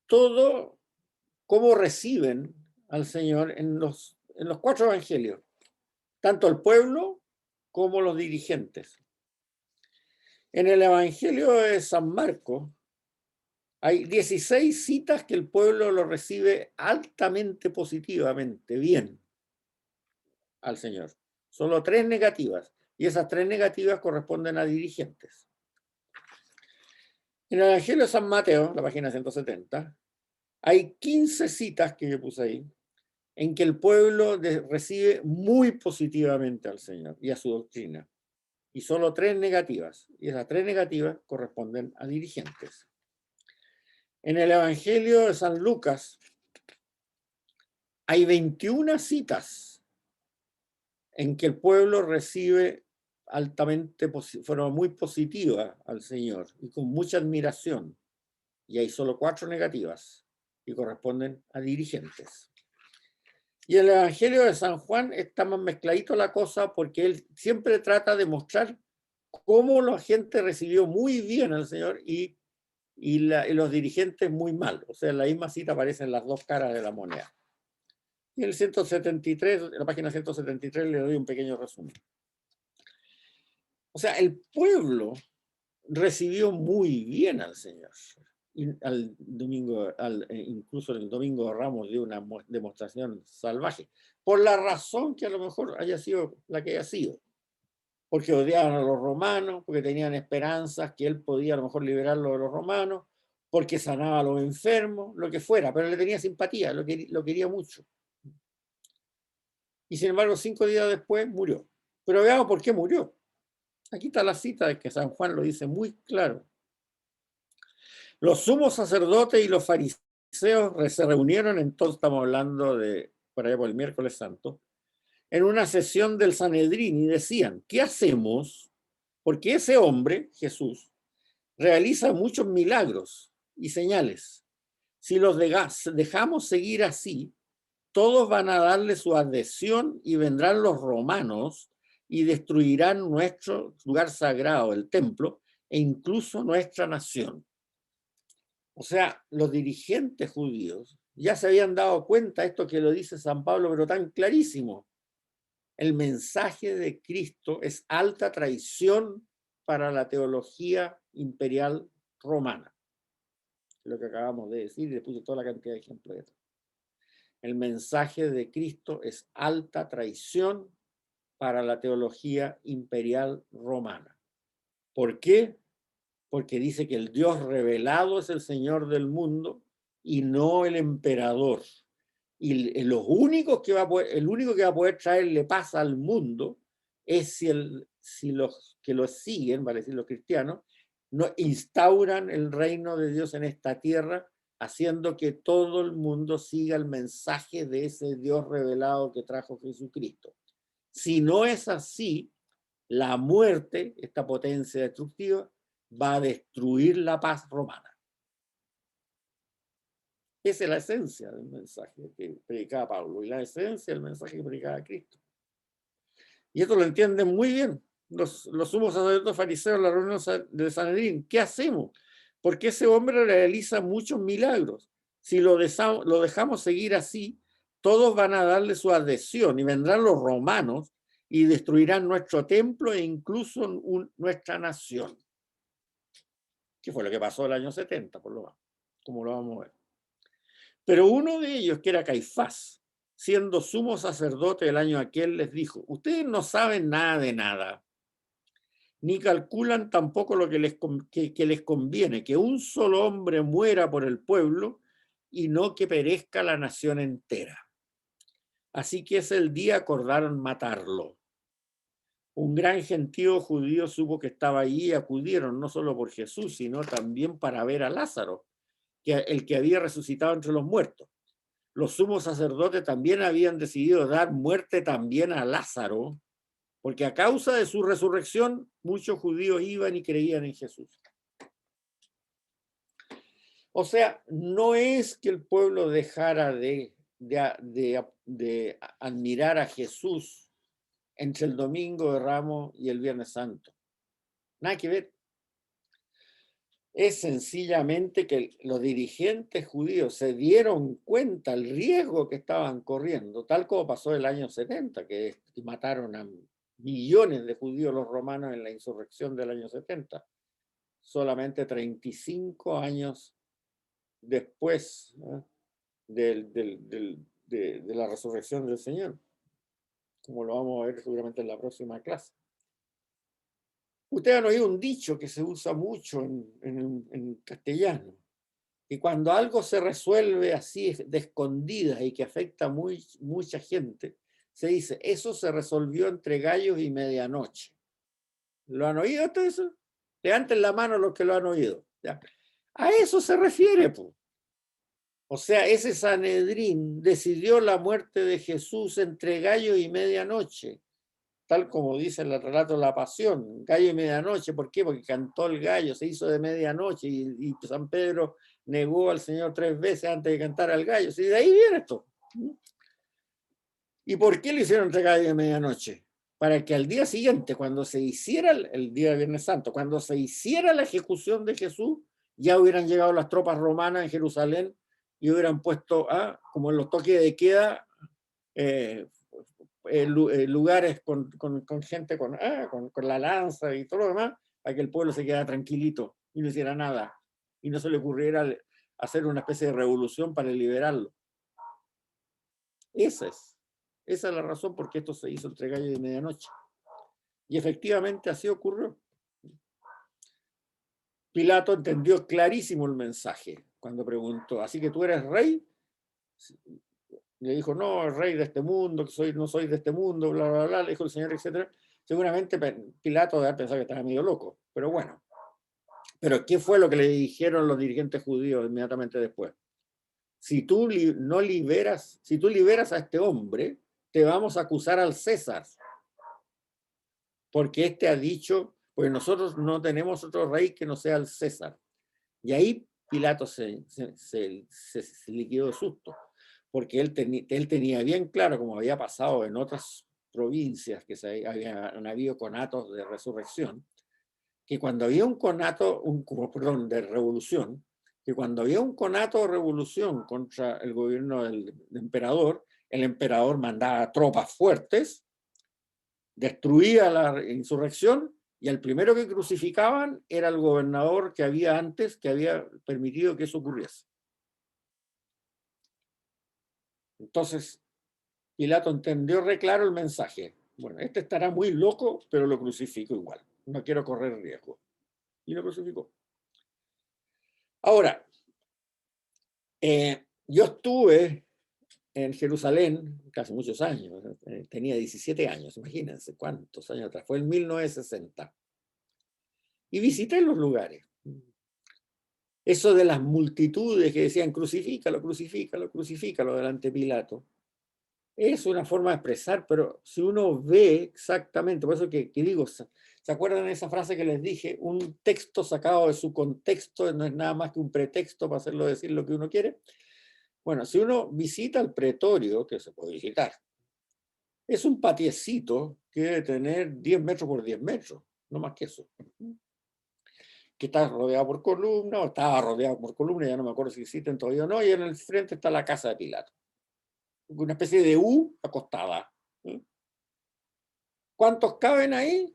todo cómo reciben al Señor en los 4 evangelios, tanto el pueblo como los dirigentes. En el Evangelio de San Marcos hay 16 citas que el pueblo lo recibe altamente positivamente, bien, al Señor. Solo 3 negativas, y esas 3 negativas corresponden a dirigentes. En el Evangelio de San Mateo, la página 170, hay 15 citas que yo puse ahí, en que el pueblo recibe muy positivamente al Señor y a su doctrina. Y solo 3 negativas. Y esas 3 negativas corresponden a dirigentes. En el Evangelio de San Lucas hay 21 citas en que el pueblo recibe altamente, fueron muy positivas al Señor y con mucha admiración. Y hay solo 4 negativas y corresponden a dirigentes. Y en el Evangelio de San Juan está más mezcladito la cosa porque él siempre trata de mostrar cómo la gente recibió muy bien al Señor y los dirigentes muy mal. O sea, en la misma cita aparecen las 2 caras de la moneda. Y en el 173, en la página 173 le doy un pequeño resumen. O sea, el pueblo recibió muy bien al Señor. Al domingo, incluso en el Domingo de Ramos dio una demostración salvaje, por la razón que a lo mejor haya sido la que haya sido, porque odiaban a los romanos, porque tenían esperanzas que él podía a lo mejor liberarlo de los romanos, porque sanaba a los enfermos, lo que fuera, pero le tenía simpatía, lo quería mucho. Y sin embargo, 5 días después murió. Pero veamos por qué murió. Aquí está la cita de que San Juan lo dice muy claro. Los sumos sacerdotes y los fariseos se reunieron, entonces estamos hablando de por allá por el miércoles santo, en una sesión del Sanedrín y decían, ¿qué hacemos? Porque ese hombre, Jesús, realiza muchos milagros y señales. Si los dejamos seguir así, todos van a darle su adhesión y vendrán los romanos y destruirán nuestro lugar sagrado, el templo, e incluso nuestra nación. O sea, los dirigentes judíos ya se habían dado cuenta, esto que lo dice San Pablo, pero tan clarísimo. El mensaje de Cristo es alta traición para la teología imperial romana. Lo que acabamos de decir, y le puse toda la cantidad de ejemplos de esto. El mensaje de Cristo es alta traición para la teología imperial romana. ¿Por qué? Porque dice que el Dios revelado es el Señor del mundo y no el emperador. Y el único que va a poder traerle paz al mundo es si los que lo siguen, vale decir los cristianos, no instauran el reino de Dios en esta tierra, haciendo que todo el mundo siga el mensaje de ese Dios revelado que trajo Jesucristo. Si no es así, la muerte, esta potencia destructiva, va a destruir la paz romana. Esa es la esencia del mensaje que predicaba Pablo y la esencia del mensaje que predicaba Cristo. Y esto lo entienden muy bien los sumos sacerdotes fariseos en la reunión de Sanedrín. ¿Qué hacemos? Porque ese hombre realiza muchos milagros. Si lo dejamos seguir así, todos van a darle su adhesión y vendrán los romanos y destruirán nuestro templo e incluso nuestra nación. Que fue lo que pasó el año 70, por lo menos, como lo vamos a ver. Pero uno de ellos, que era Caifás, siendo sumo sacerdote el año aquel, les dijo, ustedes no saben nada de nada, ni calculan tampoco lo que les conviene, que un solo hombre muera por el pueblo y no que perezca la nación entera. Así que ese día acordaron matarlo. Un gran gentío judío supo que estaba allí y acudieron no solo por Jesús, sino también para ver a Lázaro, el que había resucitado entre los muertos. Los sumos sacerdotes también habían decidido dar muerte también a Lázaro, porque a causa de su resurrección muchos judíos iban y creían en Jesús. O sea, no es que el pueblo dejara de admirar a Jesús entre el domingo de Ramos y el Viernes Santo. Nada que ver. Es sencillamente que los dirigentes judíos se dieron cuenta del riesgo que estaban corriendo, tal como pasó el año 70, que mataron a millones de judíos los romanos en la insurrección del año 70. Solamente 35 años después, ¿no?, de la resurrección del Señor, como lo vamos a ver seguramente en la próxima clase. Ustedes han oído un dicho que se usa mucho en castellano, y cuando algo se resuelve así de escondidas y que afecta a mucha gente, se dice, eso se resolvió entre gallos y medianoche. ¿Lo han oído todo eso? Levanten la mano los que lo han oído. ¿Ya? A eso se refiere, pues. O sea, ese Sanedrín decidió la muerte de Jesús entre gallo y medianoche, tal como dice el relato de la Pasión, gallo y medianoche. ¿Por qué? Porque cantó el gallo, se hizo de medianoche y San Pedro negó al Señor 3 veces antes de cantar al gallo. ¿Sí? De ahí viene esto. ¿Y por qué lo hicieron entre gallo y medianoche? Para que al día siguiente, cuando se hiciera el día de Viernes Santo, cuando se hiciera la ejecución de Jesús, ya hubieran llegado las tropas romanas en Jerusalén y hubieran puesto, como en los toques de queda, lugares con gente con la lanza y todo lo demás, para que el pueblo se quedara tranquilito y no hiciera nada, y no se le ocurriera hacer una especie de revolución para liberarlo. Esa es la razón por qué esto se hizo entre gallo y medianoche. Y efectivamente así ocurrió. Pilato entendió clarísimo el mensaje cuando preguntó, ¿así que tú eres rey? Le dijo, no, el rey de este mundo, que no soy de este mundo, bla, bla, bla, le dijo el Señor, etc. Seguramente Pilato debe haber pensado que estaba medio loco, pero bueno. Pero ¿qué fue lo que le dijeron los dirigentes judíos inmediatamente después? Si tú liberas a este hombre, te vamos a acusar al César, porque este ha dicho, pues nosotros no tenemos otro rey que no sea el César. Y ahí Pilato se liquidó de susto, porque él tenía bien claro, como había pasado en otras provincias que habían habido conatos de resurrección, que cuando había un conato, perdón, de revolución, que cuando había un conato de revolución contra el gobierno del emperador, el emperador mandaba tropas fuertes, destruía la insurrección, y el primero que crucificaban era el gobernador que había antes, que había permitido que eso ocurriese. Entonces, Pilato entendió re claro el mensaje. Bueno, este estará muy loco, pero lo crucifico igual. No quiero correr riesgo. Y lo crucificó. Ahora, yo estuve en Jerusalén hace muchos años, tenía 17 años, imagínense cuántos años atrás, fue en 1960. Y visité los lugares. Eso de las multitudes que decían crucifícalo, crucifícalo, crucifícalo delante de Pilato, es una forma de expresar, pero si uno ve exactamente, por eso que digo, ¿se acuerdan de esa frase que les dije? Un texto sacado de su contexto no es nada más que un pretexto para hacerlo decir lo que uno quiere. Bueno, si uno visita el pretorio, que se puede visitar, es un patiecito que debe tener 10 metros por 10 metros, no más que eso, que está rodeado por columnas, o estaba rodeado por columnas, ya no me acuerdo si existen todavía o no, y en el frente está la casa de Pilato, una especie de U acostada. ¿Cuántos caben ahí?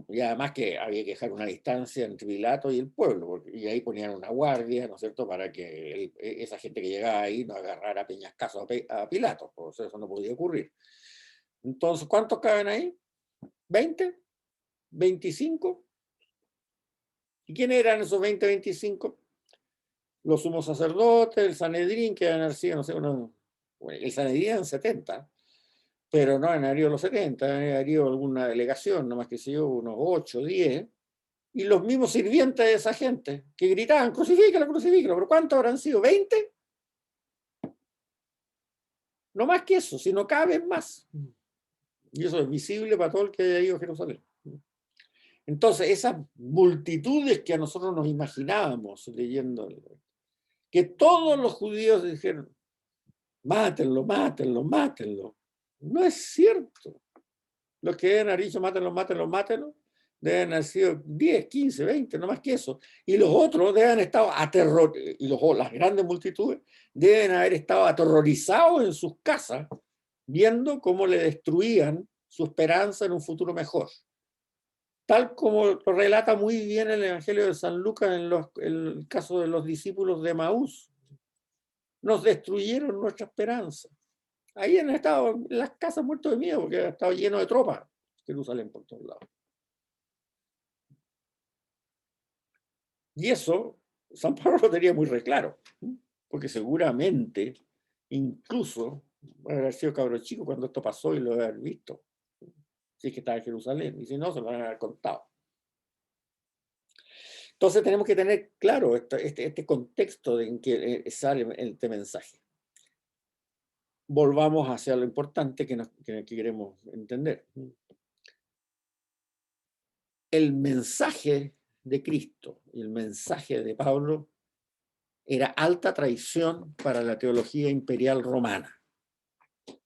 Y además que había que dejar una distancia entre Pilato y el pueblo, y ahí ponían una guardia, ¿no es cierto?, para que esa gente que llegaba ahí no agarrara peñascazo a Pilato, pues eso no podía ocurrir. Entonces, ¿cuántos caben ahí? ¿20? ¿25? ¿Y quiénes eran esos 20, 25? Los sumos sacerdotes, el Sanedrín, que han sido, no sé, el Sanedrín eran 70, pero no han habido los 70, han habido alguna delegación, no más que sé yo, unos 8, 10, y los mismos sirvientes de esa gente que gritaban, crucifícalo, crucifícalo, pero ¿cuántos habrán sido? ¿20? No más que eso, si no caben más. Y eso es visible para todo el que haya ido a Jerusalén. Entonces, esas multitudes que a nosotros nos imaginábamos leyendo, que todos los judíos dijeron, mátenlo, mátenlo, mátenlo. No es cierto. Los que deben haber dicho, mátenlo, mátenlo, mátenlo, deben haber sido 10, 15, 20, no más que eso. Y los otros deben haber estado aterrorizados, y las grandes multitudes deben haber estado aterrorizados en sus casas, viendo cómo le destruían su esperanza en un futuro mejor. Tal como lo relata muy bien el Evangelio de San Lucas en el caso de los discípulos de Maús. Nos destruyeron nuestra esperanza. Ahí han estado en las casas muertos de miedo, porque ha estado lleno de tropas Jerusalén por todos lados. Y eso San Pablo lo tenía muy reclaro, porque seguramente, incluso, haber sido cabro chico cuando esto pasó y lo haber visto, si es que estaba en Jerusalén, y si no, se lo van a haber contado. Entonces tenemos que tener claro este contexto en que sale este mensaje. Volvamos hacia lo importante que queremos entender. El mensaje de Cristo y el mensaje de Pablo era alta traición para la teología imperial romana.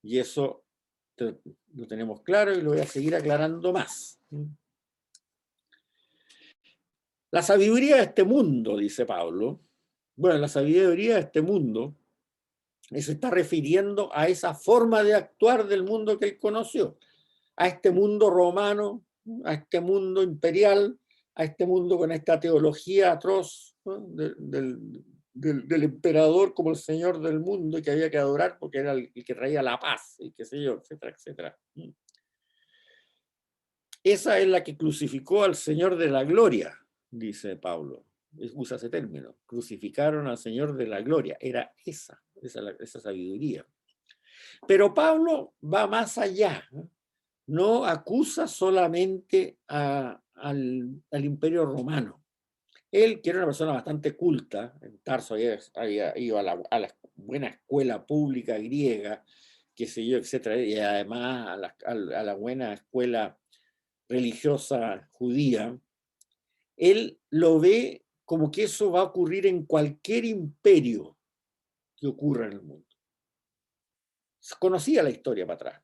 Y eso lo tenemos claro y lo voy a seguir aclarando más. La sabiduría de este mundo, dice Pablo, bueno, la sabiduría de este mundo se está refiriendo a esa forma de actuar del mundo que él conoció, a este mundo romano, a este mundo imperial, a este mundo con esta teología atroz, ¿no? del emperador como el señor del mundo y que había que adorar porque era el que traía la paz y qué sé yo, etcétera, etcétera. Esa es la que crucificó al Señor de la Gloria, dice Pablo. Usa ese término. Crucificaron al Señor de la Gloria. Era esa sabiduría. Pero Pablo va más allá. No acusa solamente al Imperio Romano. Él, que era una persona bastante culta, en Tarso había ido a la buena escuela pública griega, qué sé yo, etcétera, y además a la buena escuela religiosa judía, él lo ve como que eso va a ocurrir en cualquier imperio que ocurra en el mundo. Conocía la historia para atrás.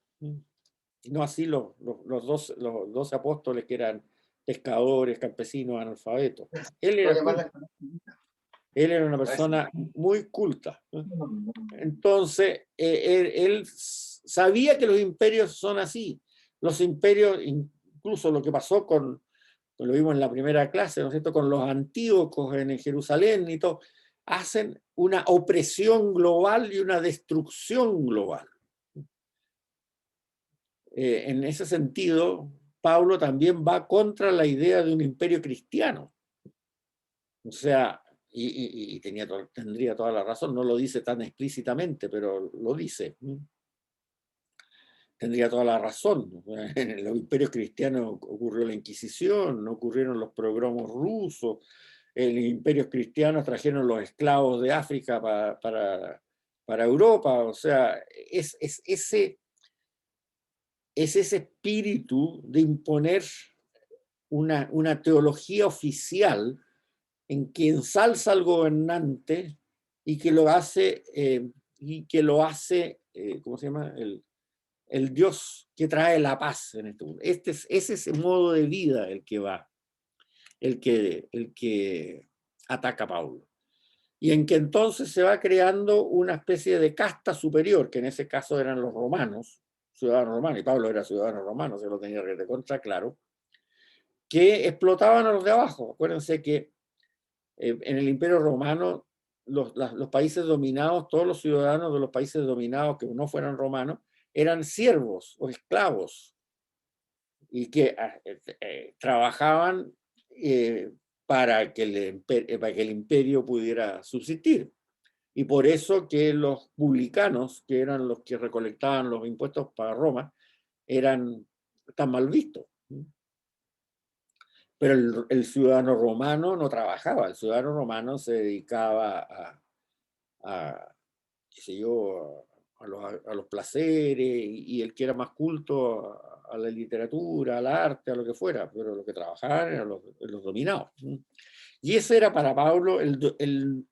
No así los 12 apóstoles que eran pescadores, campesinos, analfabetos. Él era una persona muy culta. Entonces, él sabía que los imperios son así. Los imperios, incluso lo que pasó lo vimos en la primera clase, ¿no es cierto?, con los antíocos en Jerusalén y todo, hacen una opresión global y una destrucción global. En ese sentido, Pablo también va contra la idea de un imperio cristiano. O sea, y tendría toda la razón, no lo dice tan explícitamente, pero lo dice. Tendría toda la razón. En los imperios cristianos ocurrió la Inquisición, ocurrieron los pogromos rusos, en los imperios cristianos trajeron los esclavos de África para Europa. O sea, es ese espíritu de imponer una teología oficial en que ensalza al gobernante y que lo hace, ¿cómo se llama? El Dios que trae la paz en este mundo. Es ese modo de vida el que ataca a Pablo. Y en que entonces se va creando una especie de casta superior, que en ese caso eran los romanos, ciudadanos romanos, y Pablo era ciudadano romano, se lo tenía de contra claro, que explotaban a los de abajo. Acuérdense que en el Imperio Romano, los países dominados, todos los ciudadanos de los países dominados que no fueran romanos, eran siervos o esclavos y que trabajaban para que el imperio pudiera subsistir. Y por eso que los publicanos, que eran los que recolectaban los impuestos para Roma, eran tan mal vistos. Pero el ciudadano romano no trabajaba, el ciudadano romano se dedicaba a qué sé yo, a los placeres, y el que era más culto a la literatura, al arte, a lo que fuera, pero lo que trabajaban eran los dominados. Y ese era para Pablo el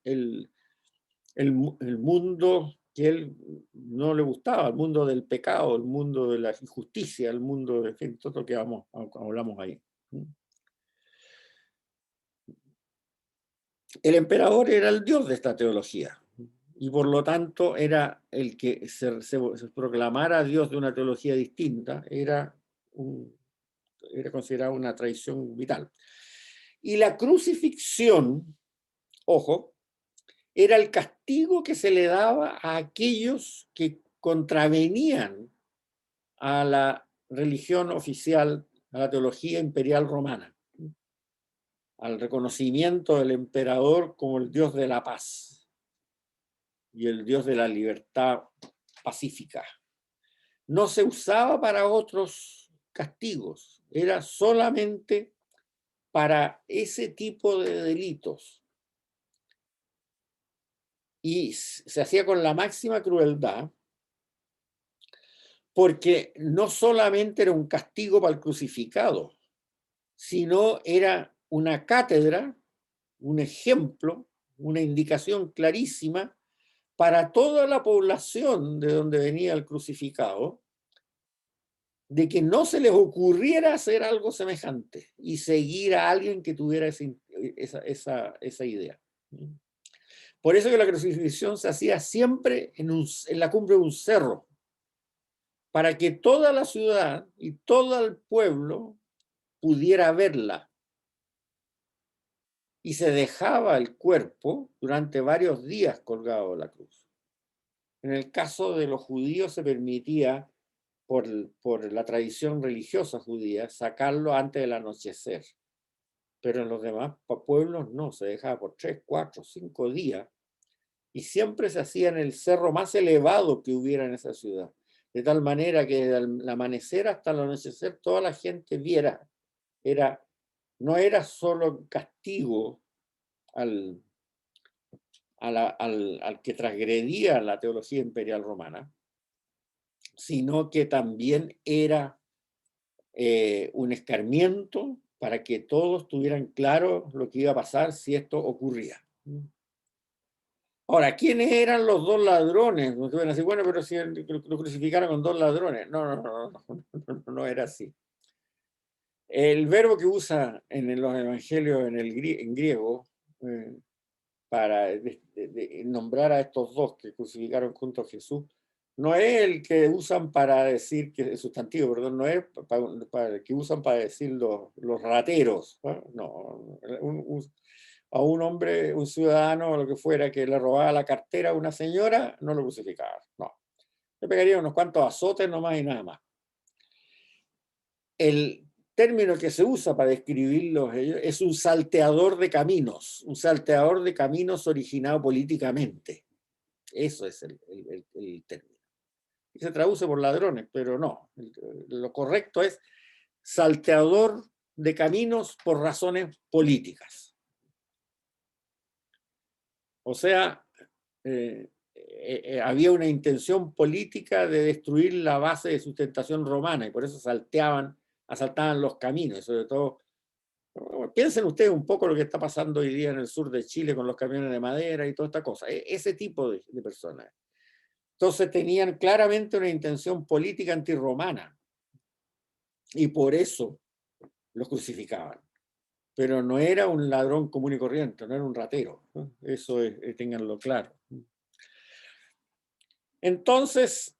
mundo que él no le gustaba, el mundo del pecado, el mundo de la injusticia, el mundo de, en fin, todo lo que hablamos ahí. El emperador era el dios de esta teología, y por lo tanto era el que se proclamara Dios de una teología distinta, era considerado una traición vital. Y la crucifixión, ojo, era el castigo que se le daba a aquellos que contravenían a la religión oficial, a la teología imperial romana, al reconocimiento del emperador como el dios de la paz y el dios de la libertad pacífica. No se usaba para otros castigos, era solamente para ese tipo de delitos. Y se hacía con la máxima crueldad, porque no solamente era un castigo para el crucificado, sino era una cátedra, un ejemplo, una indicación clarísima para toda la población de donde venía el crucificado, de que no se les ocurriera hacer algo semejante y seguir a alguien que tuviera esa idea. Por eso que la crucifixión se hacía siempre en la cumbre de un cerro, para que toda la ciudad y todo el pueblo pudiera verla. Y se dejaba el cuerpo durante varios días colgado de la cruz. En el caso de los judíos se permitía, por la tradición religiosa judía, sacarlo antes del anochecer. Pero en los demás pueblos no, se dejaba por 3, 4, 5 días, y siempre se hacía en el cerro más elevado que hubiera en esa ciudad, de tal manera que desde el amanecer hasta el anochecer toda la gente viera. No era solo castigo al que transgredía la teología imperial romana, sino que también era un escarmiento para que todos tuvieran claro lo que iba a pasar si esto ocurría. Ahora, ¿quiénes eran los dos ladrones? Ustedes van a decir, bueno, pero si lo crucificaron con dos ladrones. No era así. El verbo que usa en los evangelios en griego para nombrar a estos dos que crucificaron junto a Jesús, no es el que usan para decir, que el sustantivo, perdón, no es para el que usan para decir los rateros, ¿no? A un hombre, un ciudadano o lo que fuera, que le robaba la cartera a una señora, no lo crucificaban, no. Le pegaría unos cuantos azotes nomás y nada más. El término que se usa para describirlos es un salteador de caminos originado políticamente. Eso es el término. Y se traduce por ladrones, pero no. Lo correcto es salteador de caminos por razones políticas. O sea, había una intención política de destruir la base de sustentación romana, y por eso asaltaban los caminos, y sobre todo, piensen ustedes un poco lo que está pasando hoy día en el sur de Chile con los camiones de madera y toda esta cosa, ese tipo de personas. Entonces tenían claramente una intención política antirromana, y por eso los crucificaban. Pero no era un ladrón común y corriente, no era un ratero, ¿no? Eso ténganlo claro. Entonces,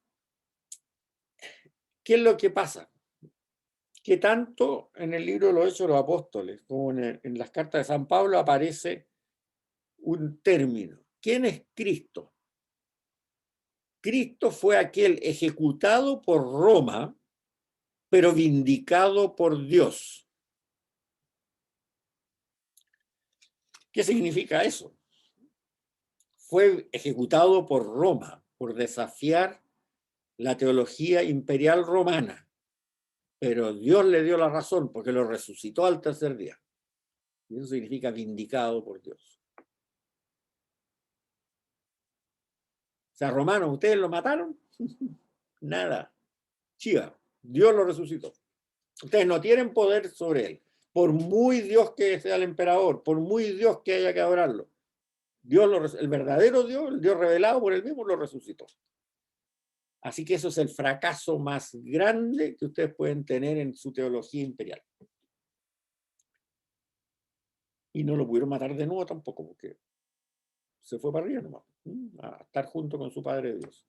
¿qué es lo que pasa? Que tanto en el libro de los Hechos de los Apóstoles como en las cartas de San Pablo aparece un término. ¿Quién es Cristo? Cristo fue aquel ejecutado por Roma, pero vindicado por Dios. ¿Qué significa eso? fue ejecutado por Roma por desafiar la teología imperial romana, pero Dios le dio la razón porque lo resucitó al tercer día. Y eso significa vindicado por Dios. O sea, romanos, ¿ustedes lo mataron? Nada. Chiva, Dios lo resucitó. Ustedes no tienen poder sobre él. Por muy Dios que sea el emperador, por muy Dios que haya que adorarlo, Dios el verdadero Dios, el Dios revelado por él mismo, lo resucitó. Así que eso es el fracaso más grande que ustedes pueden tener en su teología imperial. Y no lo pudieron matar de nuevo tampoco, porque se fue para arriba nomás, a estar junto con su Padre Dios.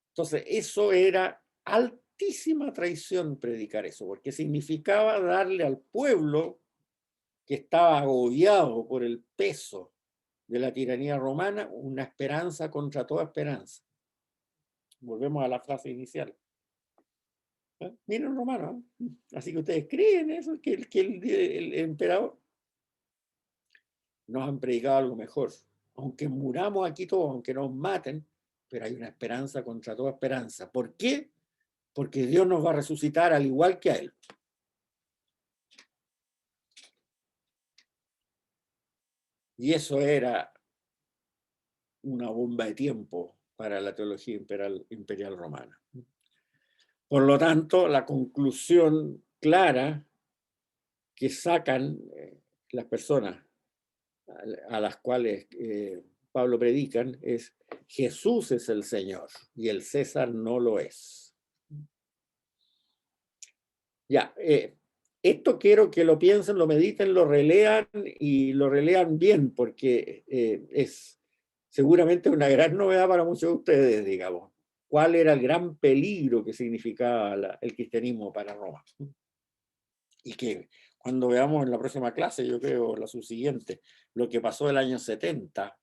Entonces, eso era altísima traición predicar eso, porque significaba darle al pueblo que estaba agobiado por el peso de la tiranía romana una esperanza contra toda esperanza. Volvemos a la frase inicial. Miren romano, así que ustedes creen eso, que el emperador. Nos han predicado algo mejor. Aunque muramos aquí todos, aunque nos maten, pero hay una esperanza contra toda esperanza. ¿Por qué? Porque Dios nos va a resucitar al igual que a él. Y eso era una bomba de tiempo para la teología imperial romana. Por lo tanto, la conclusión clara que sacan las personas a las cuales Pablo predican es: Jesús es el Señor y el César no lo es. Ya, esto quiero que lo piensen, lo mediten, lo relean y lo relean bien, porque es seguramente una gran novedad para muchos de ustedes, digamos. ¿Cuál era el gran peligro que significaba el cristianismo para Roma? Y que cuando veamos en la próxima clase, yo creo, la subsiguiente, lo que pasó el año 70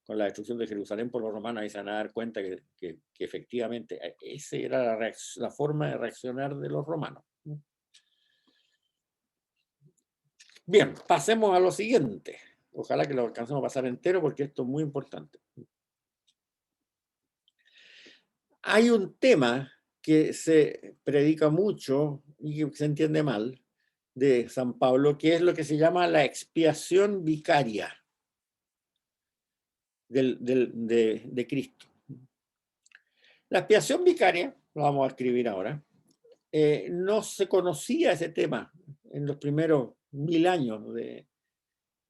con la destrucción de Jerusalén por los romanos, ahí se van a dar cuenta que efectivamente esa era la forma de reaccionar de los romanos. Bien, pasemos a lo siguiente. Ojalá que lo alcancemos a pasar entero porque esto es muy importante. Hay un tema que se predica mucho y que se entiende mal de San Pablo, que es lo que se llama la expiación vicaria de Cristo. La expiación vicaria, lo vamos a escribir ahora, no se conocía ese tema en los primeros 1000 años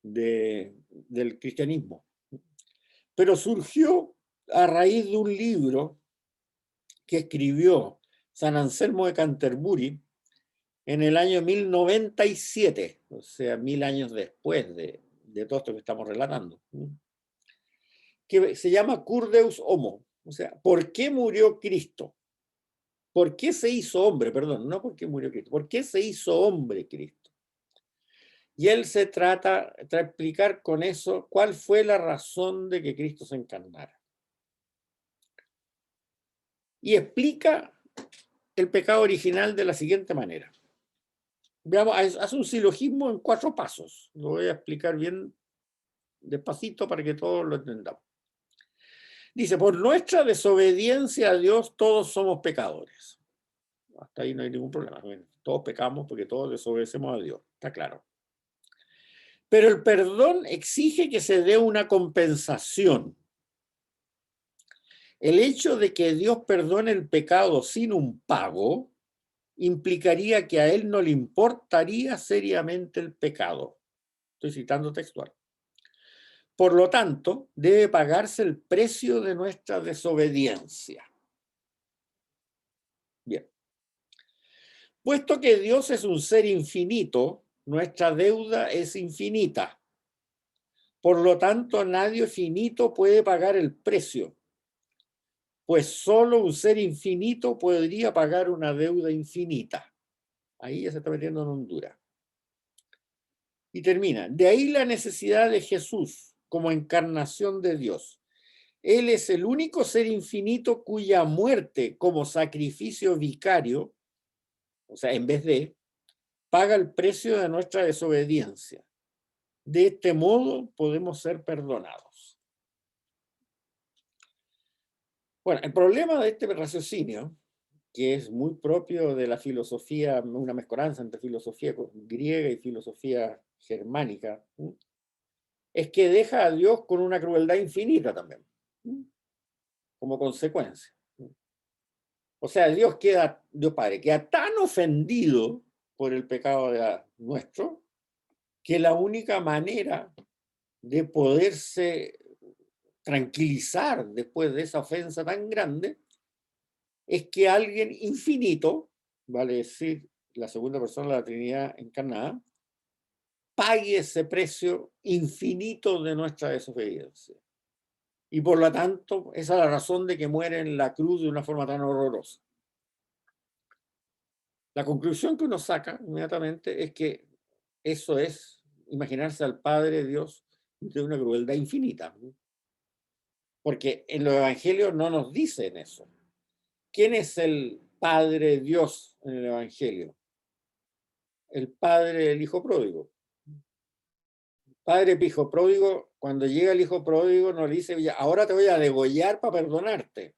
del cristianismo, pero surgió a raíz de un libro que escribió San Anselmo de Canterbury en el año 1097, o sea, 1000 años después de todo esto que estamos relatando, que se llama Cur Deus Homo, o sea, ¿por qué murió Cristo? ¿Por qué se hizo hombre? Perdón, no por qué murió Cristo, ¿por qué se hizo hombre Cristo? Y él se trata de explicar con eso cuál fue la razón de que Cristo se encarnara. Y explica el pecado original de la siguiente manera. Veamos, hace un silogismo en 4 pasos. Lo voy a explicar bien despacito para que todos lo entendamos. Dice: por nuestra desobediencia a Dios todos somos pecadores. Hasta ahí no hay ningún problema. Todos pecamos porque todos desobedecemos a Dios. Está claro. Pero el perdón exige que se dé una compensación. El hecho de que Dios perdone el pecado sin un pago implicaría que a él no le importaría seriamente el pecado. Estoy citando textual. Por lo tanto, debe pagarse el precio de nuestra desobediencia. Bien. Puesto que Dios es un ser infinito, nuestra deuda es infinita. Por lo tanto, nadie finito puede pagar el precio, pues solo un ser infinito podría pagar una deuda infinita. Ahí ya se está metiendo en Honduras. Y termina: de ahí la necesidad de Jesús como encarnación de Dios. Él es el único ser infinito cuya muerte como sacrificio vicario, o sea, en vez de, paga el precio de nuestra desobediencia. De este modo podemos ser perdonados. Bueno, el problema de este raciocinio, que es muy propio de la filosofía, una mezcolanza entre filosofía griega y filosofía germánica, es que deja a Dios con una crueldad infinita también, como consecuencia. O sea, Dios Padre queda tan ofendido por el pecado nuestro, que la única manera de poderse tranquilizar después de esa ofensa tan grande es que alguien infinito, vale decir, la segunda persona de la Trinidad encarnada, pague ese precio infinito de nuestra desobediencia. Y por lo tanto, esa es la razón de que muere en la cruz de una forma tan horrorosa. La conclusión que uno saca inmediatamente es que eso es imaginarse al Padre Dios de una crueldad infinita. Porque en los evangelios no nos dicen eso. ¿Quién es el Padre Dios en el evangelio? El Padre del Hijo Pródigo. Padre Hijo Pródigo, cuando llega el Hijo Pródigo, no le dice, ahora te voy a degollar para perdonarte.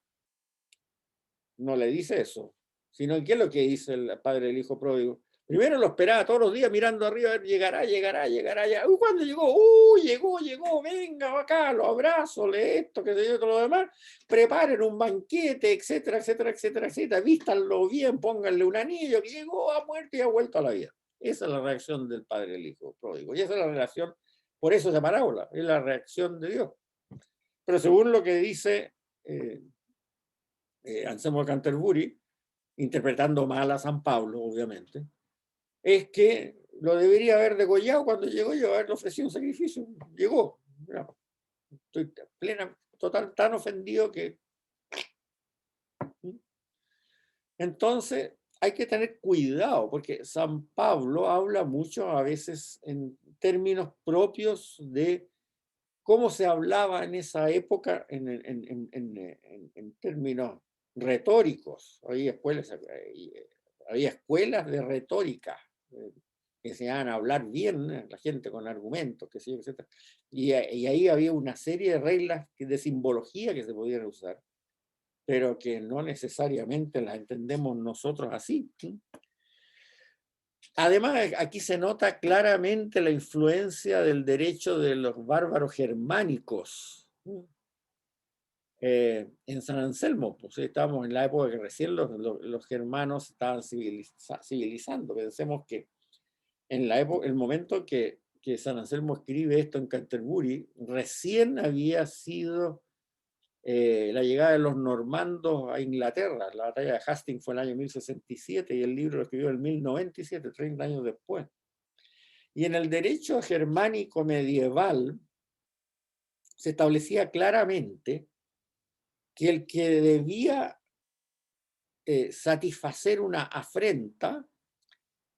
No le dice eso. Sino, ¿qué es lo que dice el Padre del Hijo Pródigo? Primero lo esperaba todos los días mirando arriba, a ver, llegará, ya. Cuando llegó, llegó, venga acá, lo abrazo, le esto, que sé yo, todo lo demás, preparen un banquete, etcétera, etcétera, etcétera, etcétera, vístanlo bien, pónganle un anillo, que llegó, ha muerto y ha vuelto a la vida. Esa es la reacción del Padre del Hijo Pródigo. Y esa es la relación, por eso esa parábola, es la reacción de Dios. Pero según lo que dice Anselmo Canterbury, interpretando mal a San Pablo, obviamente, es que lo debería haber degollado cuando llegó yo, haberle ofrecido un sacrificio. Llegó. Estoy total, tan ofendido que... Entonces, hay que tener cuidado, porque San Pablo habla mucho a veces en términos propios de cómo se hablaba en esa época en términos retóricos. Había escuelas de retórica que enseñaban a hablar bien la gente con argumentos, que sé yo, etc. Y ahí había una serie de reglas de simbología que se podían usar, pero que no necesariamente las entendemos nosotros así. Además, aquí se nota claramente la influencia del derecho de los bárbaros germánicos en San Anselmo. Pues estamos en la época que recién los germanos estaban civilizando. Pensemos que en la época, el momento que San Anselmo escribe esto en Canterbury, recién había sido la llegada de los normandos a Inglaterra. La batalla de Hastings fue en el año 1067 y el libro lo escribió en 1097, 30 años después. Y en el derecho germánico medieval se establecía claramente que el que debía satisfacer una afrenta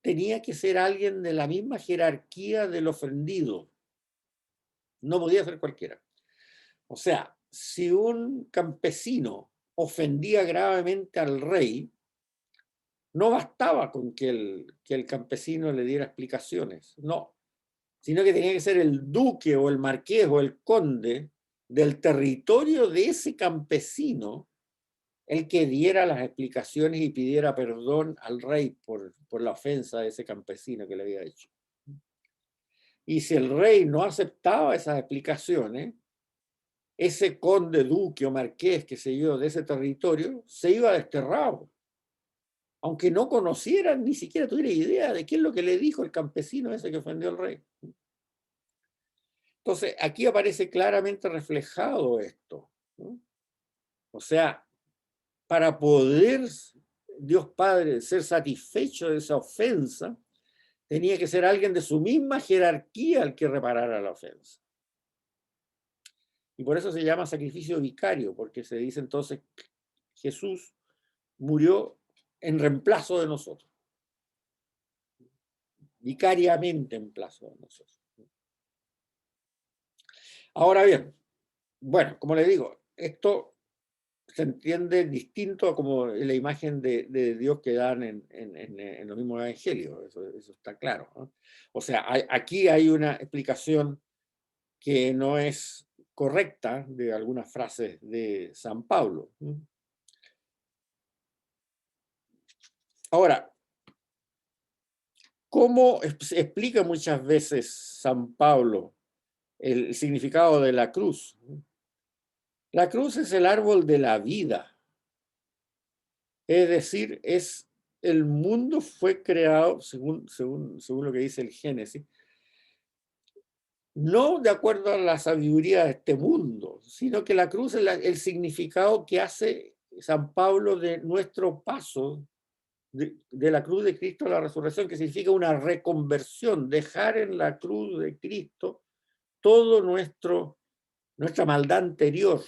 tenía que ser alguien de la misma jerarquía del ofendido. No podía ser cualquiera. O sea, si un campesino ofendía gravemente al rey, no bastaba con que el campesino le diera explicaciones, no, sino que tenía que ser el duque o el marqués o el conde del territorio de ese campesino el que diera las explicaciones y pidiera perdón al rey por la ofensa de ese campesino que le había hecho. Y si el rey no aceptaba esas explicaciones, ese conde, duque o marqués, qué sé yo, de ese territorio, se iba desterrado. Aunque no conocieran, ni siquiera tuviera idea de qué es lo que le dijo el campesino ese que ofendió al rey. Entonces, aquí aparece claramente reflejado esto, ¿no? O sea, para poder Dios Padre ser satisfecho de esa ofensa, tenía que ser alguien de su misma jerarquía el que reparara la ofensa. Y por eso se llama sacrificio vicario, porque se dice entonces Jesús murió en reemplazo de nosotros, vicariamente en plazo de nosotros. Ahora bien, bueno, como le digo, esto se entiende distinto a como la imagen de Dios que dan en los mismos evangelios, eso está claro, ¿no? O sea, aquí hay una explicación que no es correcta de algunas frases de San Pablo. Ahora, ¿cómo explica muchas veces San Pablo el significado de la cruz? La cruz es el árbol de la vida, es decir, el mundo fue creado, según lo que dice el Génesis, no de acuerdo a la sabiduría de este mundo, sino que la cruz es el significado que hace San Pablo de nuestro paso de la cruz de Cristo a la resurrección, que significa una reconversión, dejar en la cruz de Cristo todo nuestra maldad anterior,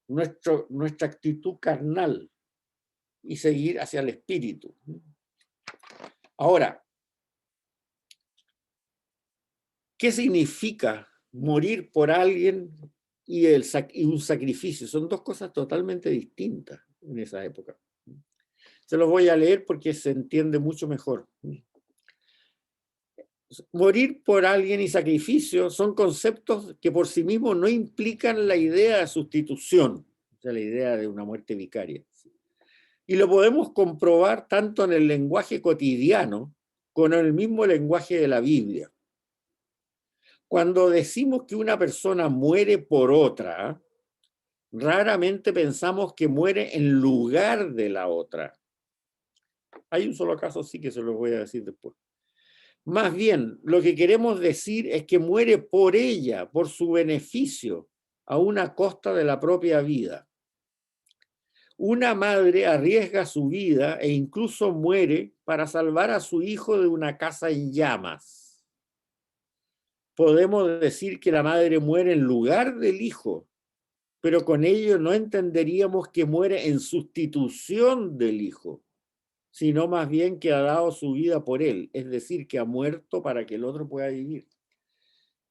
nuestra actitud carnal y seguir hacia el espíritu. Ahora, ¿qué significa morir por alguien y un sacrificio? Son dos cosas totalmente distintas en esa época. Se los voy a leer porque se entiende mucho mejor. Morir por alguien y sacrificio son conceptos que por sí mismos no implican la idea de sustitución, o sea, la idea de una muerte vicaria. Y lo podemos comprobar tanto en el lenguaje cotidiano como en el mismo lenguaje de la Biblia. Cuando decimos que una persona muere por otra, raramente pensamos que muere en lugar de la otra. Hay un solo caso, sí, que se lo voy a decir después. Más bien, lo que queremos decir es que muere por ella, por su beneficio, a una costa de la propia vida. Una madre arriesga su vida e incluso muere para salvar a su hijo de una casa en llamas. Podemos decir que la madre muere en lugar del hijo, pero con ello no entenderíamos que muere en sustitución del hijo, sino más bien que ha dado su vida por él, es decir, que ha muerto para que el otro pueda vivir.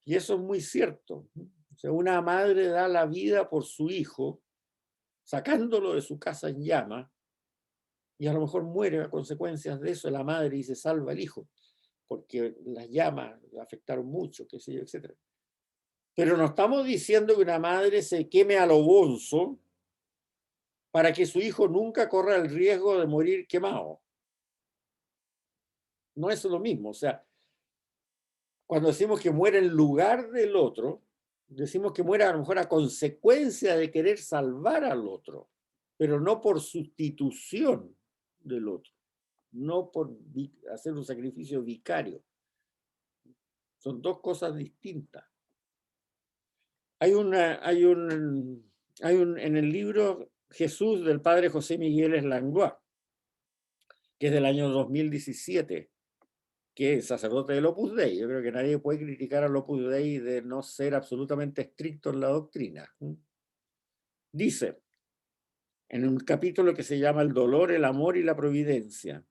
Y eso es muy cierto. O sea, una madre da la vida por su hijo, sacándolo de su casa en llamas, y a lo mejor muere a consecuencias de eso la madre y se salva el hijo, porque las llamas le afectaron mucho, qué sé yo, etc. Pero no estamos diciendo que una madre se queme a lo bonzo para que su hijo nunca corra el riesgo de morir quemado. No es lo mismo. O sea, cuando decimos que muere en lugar del otro, decimos que muere a lo mejor a consecuencia de querer salvar al otro, pero no por sustitución del otro, no por hacer un sacrificio vicario. Son dos cosas distintas. En el libro Jesús del padre José Miguel Langlois, que es del año 2017, que es sacerdote del Opus Dei. Yo creo que nadie puede criticar al Opus Dei de no ser absolutamente estricto en la doctrina. Dice, en un capítulo que se llama El dolor, el amor y la providencia,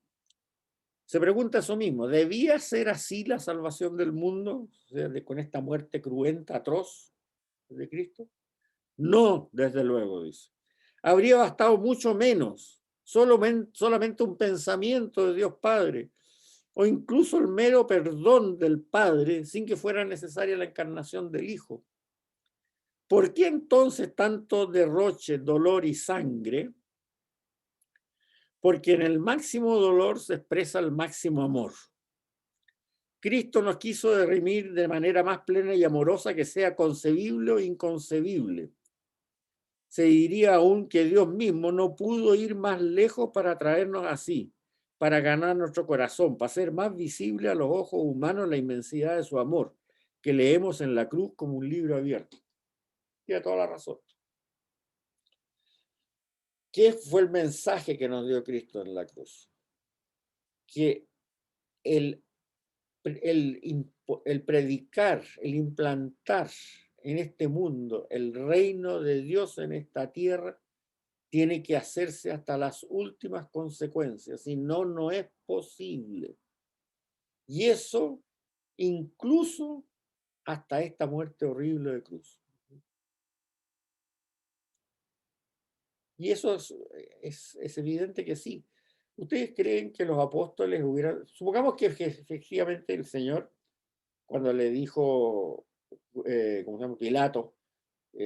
se pregunta eso mismo, ¿debía ser así la salvación del mundo? O sea, con esta muerte cruenta, atroz de Cristo. No, desde luego, dice. Habría bastado mucho menos, solamente un pensamiento de Dios Padre, o incluso el mero perdón del Padre, sin que fuera necesaria la encarnación del Hijo. ¿Por qué entonces tanto derroche, dolor y sangre? Porque en el máximo dolor se expresa el máximo amor. Cristo nos quiso redimir de manera más plena y amorosa que sea concebible o inconcebible. Se diría aún que Dios mismo no pudo ir más lejos para traernos así, para ganar nuestro corazón, para hacer más visible a los ojos humanos la inmensidad de su amor, que leemos en la cruz como un libro abierto. Tiene toda la razón. ¿Qué fue el mensaje que nos dio Cristo en la cruz? Que el, el predicar, el implantar en este mundo el reino de Dios en esta tierra tiene que hacerse hasta las últimas consecuencias, si no, no es posible. Y eso incluso hasta esta muerte horrible de cruz. Y eso es evidente que sí. ¿Ustedes creen que los apóstoles hubieran, supongamos que efectivamente el Señor, cuando le dijo, ¿cómo se llama? Pilato,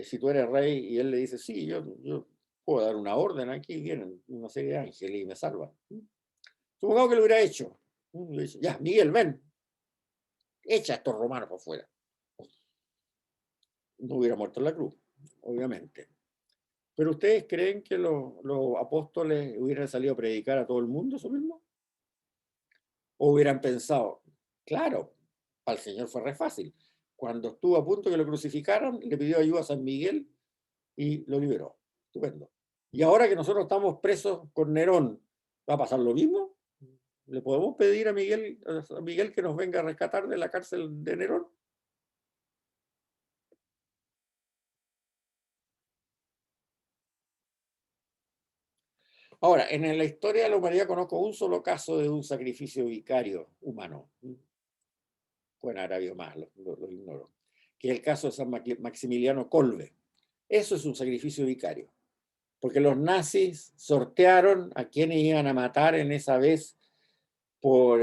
si tú eres rey, y él le dice, sí, yo puedo dar una orden, aquí vienen una serie de ángeles y me salvan. Supongamos que lo hubiera hecho. Le dice, ya, Miguel, ven, echa a estos romanos por fuera. No hubiera muerto en la cruz, obviamente. ¿Pero ustedes creen que los apóstoles hubieran salido a predicar a todo el mundo eso mismo? ¿O hubieran pensado, claro, al Señor fue re fácil? Cuando estuvo a punto que lo crucificaran, le pidió ayuda a San Miguel y lo liberó. Estupendo. Y ahora que nosotros estamos presos con Nerón, ¿va a pasar lo mismo? ¿Le podemos pedir a Miguel que nos venga a rescatar de la cárcel de Nerón? Ahora, en la historia de la humanidad conozco un solo caso de un sacrificio vicario humano. Bueno, ahora había más, lo ignoro. Que es el caso de San Maximiliano Kolbe. Eso es un sacrificio vicario. Porque los nazis sortearon a quienes iban a matar en esa vez por,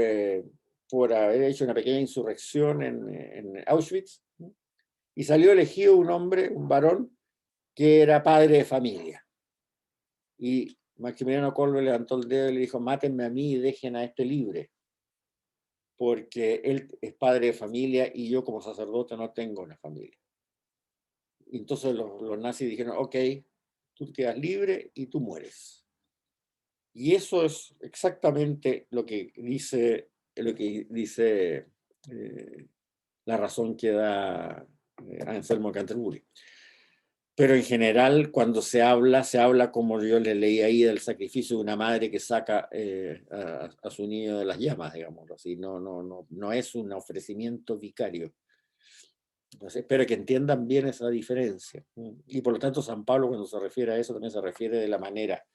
por haber hecho una pequeña insurrección en Auschwitz. Y salió elegido un hombre, un varón, que era padre de familia. Y Maximiliano Kolbe levantó el dedo y le dijo, mátenme a mí y dejen a este libre, porque él es padre de familia y yo como sacerdote no tengo una familia. Y entonces los nazis dijeron, ok, tú quedas libre y tú mueres. Y eso es exactamente lo que dice la razón que da Anselmo Canterbury. Pero en general, cuando se habla como yo le leí ahí del sacrificio de una madre que saca a su niño de las llamas, digamos así. No es un ofrecimiento vicario. Entonces, espero que entiendan bien esa diferencia. Y por lo tanto, San Pablo, cuando se refiere a eso, también se refiere de la manera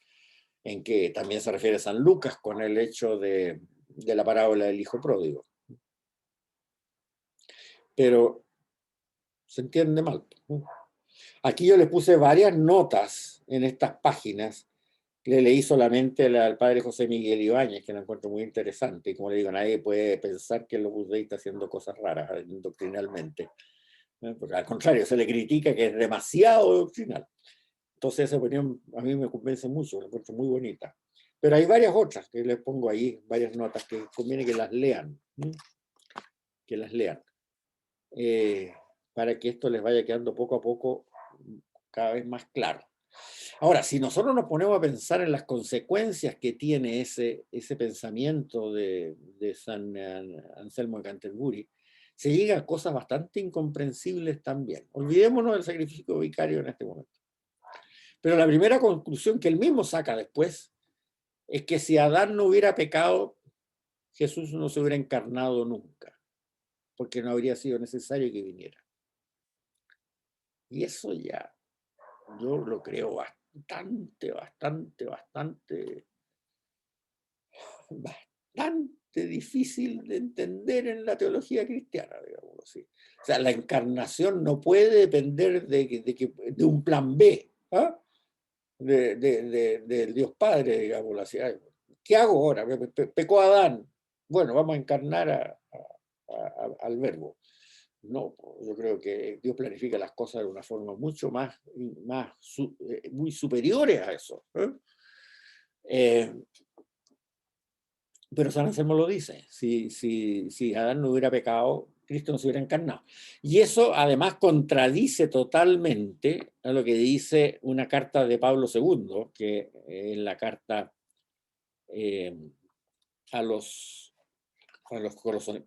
en que también se refiere a San Lucas con el hecho de la parábola del hijo pródigo. Pero se entiende mal. Aquí yo le puse varias notas en estas páginas. Le leí solamente al padre José Miguel Ibáñez, que lo encuentro muy interesante. Y como le digo, nadie puede pensar que el Opus Dei está haciendo cosas raras doctrinalmente. Porque al contrario, se le critica que es demasiado doctrinal. Entonces esa opinión a mí me convence mucho, la encuentro muy bonita. Pero hay varias otras que les pongo ahí, varias notas que conviene que las lean. Que las lean. Para que esto les vaya quedando poco a poco cada vez más claro. Ahora, si nosotros nos ponemos a pensar en las consecuencias que tiene ese pensamiento de San Anselmo de Canterbury, se llega a cosas bastante incomprensibles también. Olvidémonos del sacrificio vicario en este momento. Pero la primera conclusión que él mismo saca después es que si Adán no hubiera pecado, Jesús no se hubiera encarnado nunca, porque no habría sido necesario que viniera. Y eso ya, yo lo creo bastante difícil de entender en la teología cristiana, digamos así. O sea, la encarnación no puede depender de un plan B, ¿ah? Del Dios Padre, digamos así. ¿Qué hago ahora? Pecó Adán. Bueno, vamos a encarnar al verbo. No, yo creo que Dios planifica las cosas de una forma mucho muy superiores a eso. Pero San Anselmo lo dice, si Adán no hubiera pecado, Cristo no se hubiera encarnado. Y eso además contradice totalmente a lo que dice una carta de Pablo II, que es la carta eh, a los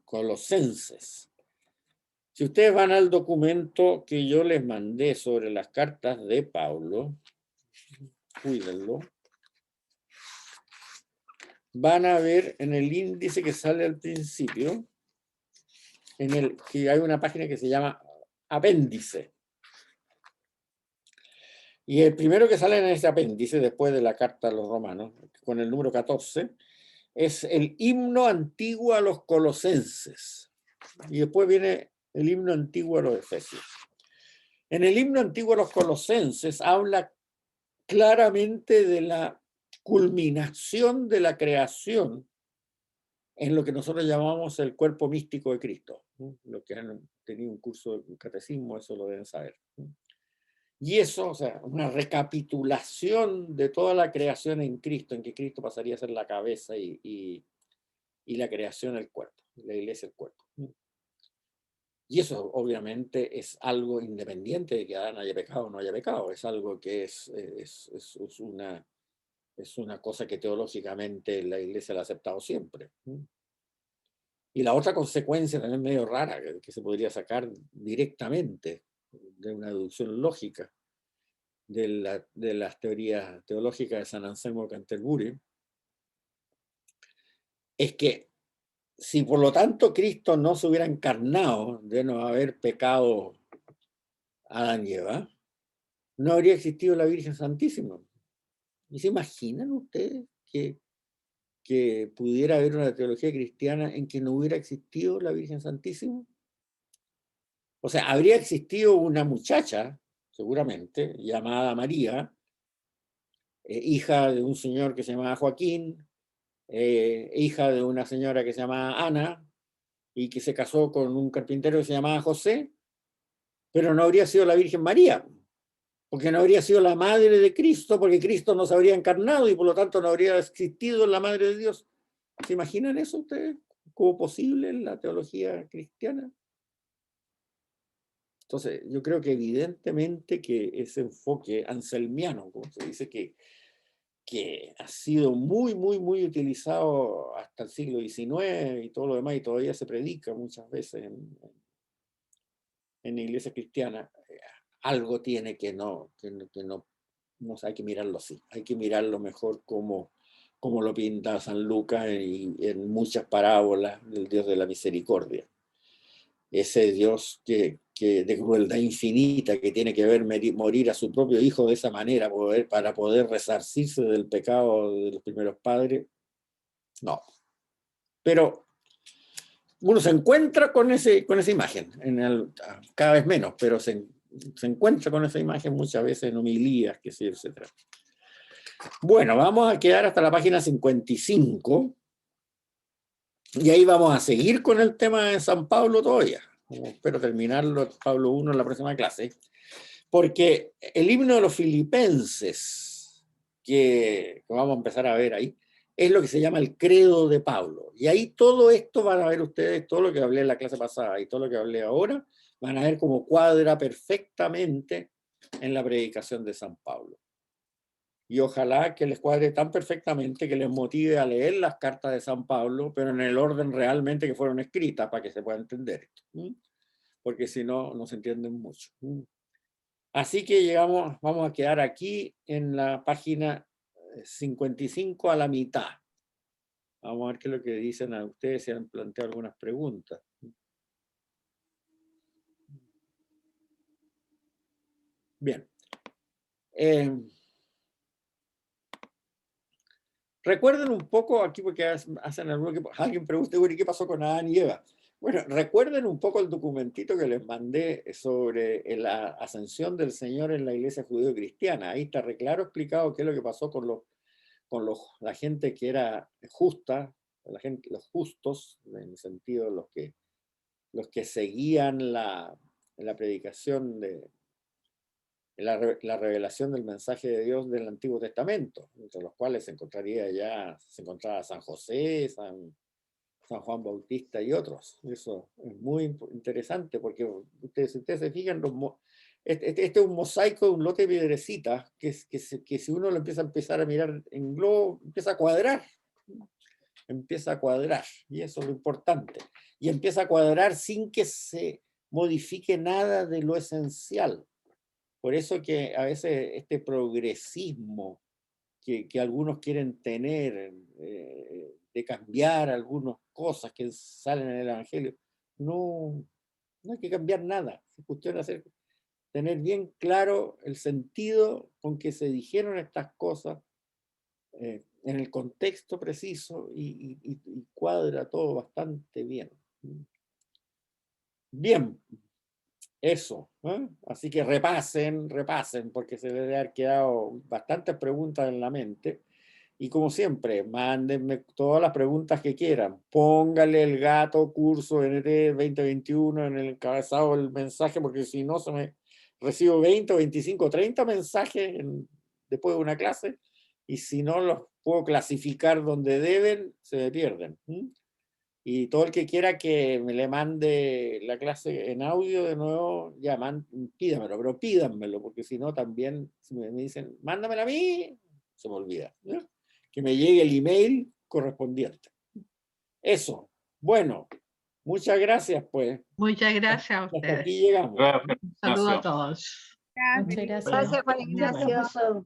colosenses. Si ustedes van al documento que yo les mandé sobre las cartas de Pablo, cuídenlo, van a ver en el índice que sale al principio, que hay una página que se llama apéndice. Y el primero que sale en ese apéndice, después de la carta a los romanos, con el número 14, es el himno antiguo a los colosenses. Y después viene el himno antiguo a los efesios. En el himno antiguo a los colosenses habla claramente de la culminación de la creación en lo que nosotros llamamos el cuerpo místico de Cristo, ¿no? Los que han tenido un curso de catecismo, eso lo deben saber, ¿no? Y eso, o sea, una recapitulación de toda la creación en Cristo, en que Cristo pasaría a ser la cabeza y la creación el cuerpo, la iglesia el cuerpo. Y eso obviamente es algo independiente de que Adán haya pecado o no haya pecado, es algo que es una cosa que teológicamente la iglesia la ha aceptado siempre. Y la otra consecuencia también medio rara que se podría sacar directamente de una deducción lógica de las teorías teológicas de San Anselmo de Canterbury, es que si por lo tanto Cristo no se hubiera encarnado de no haber pecado Adán y Eva, no habría existido la Virgen Santísima. ¿Y se imaginan ustedes que pudiera haber una teología cristiana en que no hubiera existido la Virgen Santísima? O sea, habría existido una muchacha, seguramente, llamada María, hija de un señor que se llamaba Joaquín, hija de una señora que se llamaba Ana, y que se casó con un carpintero que se llamaba José, pero no habría sido la Virgen María, porque no habría sido la madre de Cristo, porque Cristo no se habría encarnado y por lo tanto no habría existido la madre de Dios. ¿Se imaginan eso ustedes como posible en la teología cristiana? Entonces, yo creo que evidentemente que ese enfoque anselmiano, como se dice, que ha sido muy, muy, muy utilizado hasta el siglo XIX y todo lo demás, y todavía se predica muchas veces en la iglesia cristiana, algo tiene que no hay que mirarlo así, hay que mirarlo mejor como lo pinta San Lucas en muchas parábolas del Dios de la misericordia. Ese Dios de crueldad infinita que tiene que ver morir a su propio hijo de esa manera para poder resarcirse del pecado de los primeros padres, no. Pero uno se encuentra con esa imagen, cada vez menos, pero se encuentra con esa imagen muchas veces en homilías, que sí, etc. Bueno, vamos a quedar hasta la página 55 y ahí vamos a seguir con el tema de San Pablo todavía. Espero terminarlo, Pablo 1, en la próxima clase, porque el himno de los filipenses, que vamos a empezar a ver ahí, es lo que se llama el credo de Pablo. Y ahí todo esto van a ver ustedes, todo lo que hablé en la clase pasada y todo lo que hablé ahora, van a ver cómo cuadra perfectamente en la predicación de San Pablo. Y ojalá que les cuadre tan perfectamente que les motive a leer las cartas de San Pablo, pero en el orden realmente que fueron escritas para que se pueda entender esto. Porque si no, no se entienden mucho. Así que vamos a quedar aquí en la página 55 a la mitad. Vamos a ver qué es lo que dicen a ustedes, si han planteado algunas preguntas. Bien. Recuerden un poco aquí, porque hacen alguien pregunta, bueno, ¿y qué pasó con Adán y Eva? Bueno, recuerden un poco el documentito que les mandé sobre la ascensión del Señor en la iglesia judío-cristiana. Ahí está claro explicado qué es lo que pasó la gente que era justa, los justos, en el sentido de los que seguían la predicación la revelación del mensaje de Dios del Antiguo Testamento, entre los cuales se encontraba San José, San Juan Bautista y otros. Eso es muy interesante porque si ustedes se fijan, este es un mosaico de un lote de piedrecitas que si uno lo empieza a mirar en globo, empieza a cuadrar, y eso es lo importante. Y empieza a cuadrar sin que se modifique nada de lo esencial. Por eso que a veces este progresismo que algunos quieren tener, de cambiar algunas cosas que salen en el Evangelio, no hay que cambiar nada. Es cuestión de tener bien claro el sentido con que se dijeron estas cosas en el contexto preciso y cuadra todo bastante bien. Bien. Eso, ¿eh? Así que repasen, porque se debe haber quedado bastantes preguntas en la mente. Y como siempre, mándenme todas las preguntas que quieran. Póngale el gato curso NT 2021 en el encabezado del mensaje, porque si no recibo 20, 25, 30 mensajes después de una clase, y si no los puedo clasificar donde deben, se me pierden. Y todo el que quiera que me le mande la clase en audio de nuevo, ya pídamelo, pero pídanmelo, porque si no también, si me dicen, mándamela a mí, se me olvida, ¿no? Que me llegue el email correspondiente. Eso. Bueno, muchas gracias, pues. Muchas gracias a Hasta ustedes. aquí llegamos. Gracias, Un saludo a Ignacio. todos. Gracias. Muchas gracias. Gracias, Juan Gracias, Ignacio. profesor.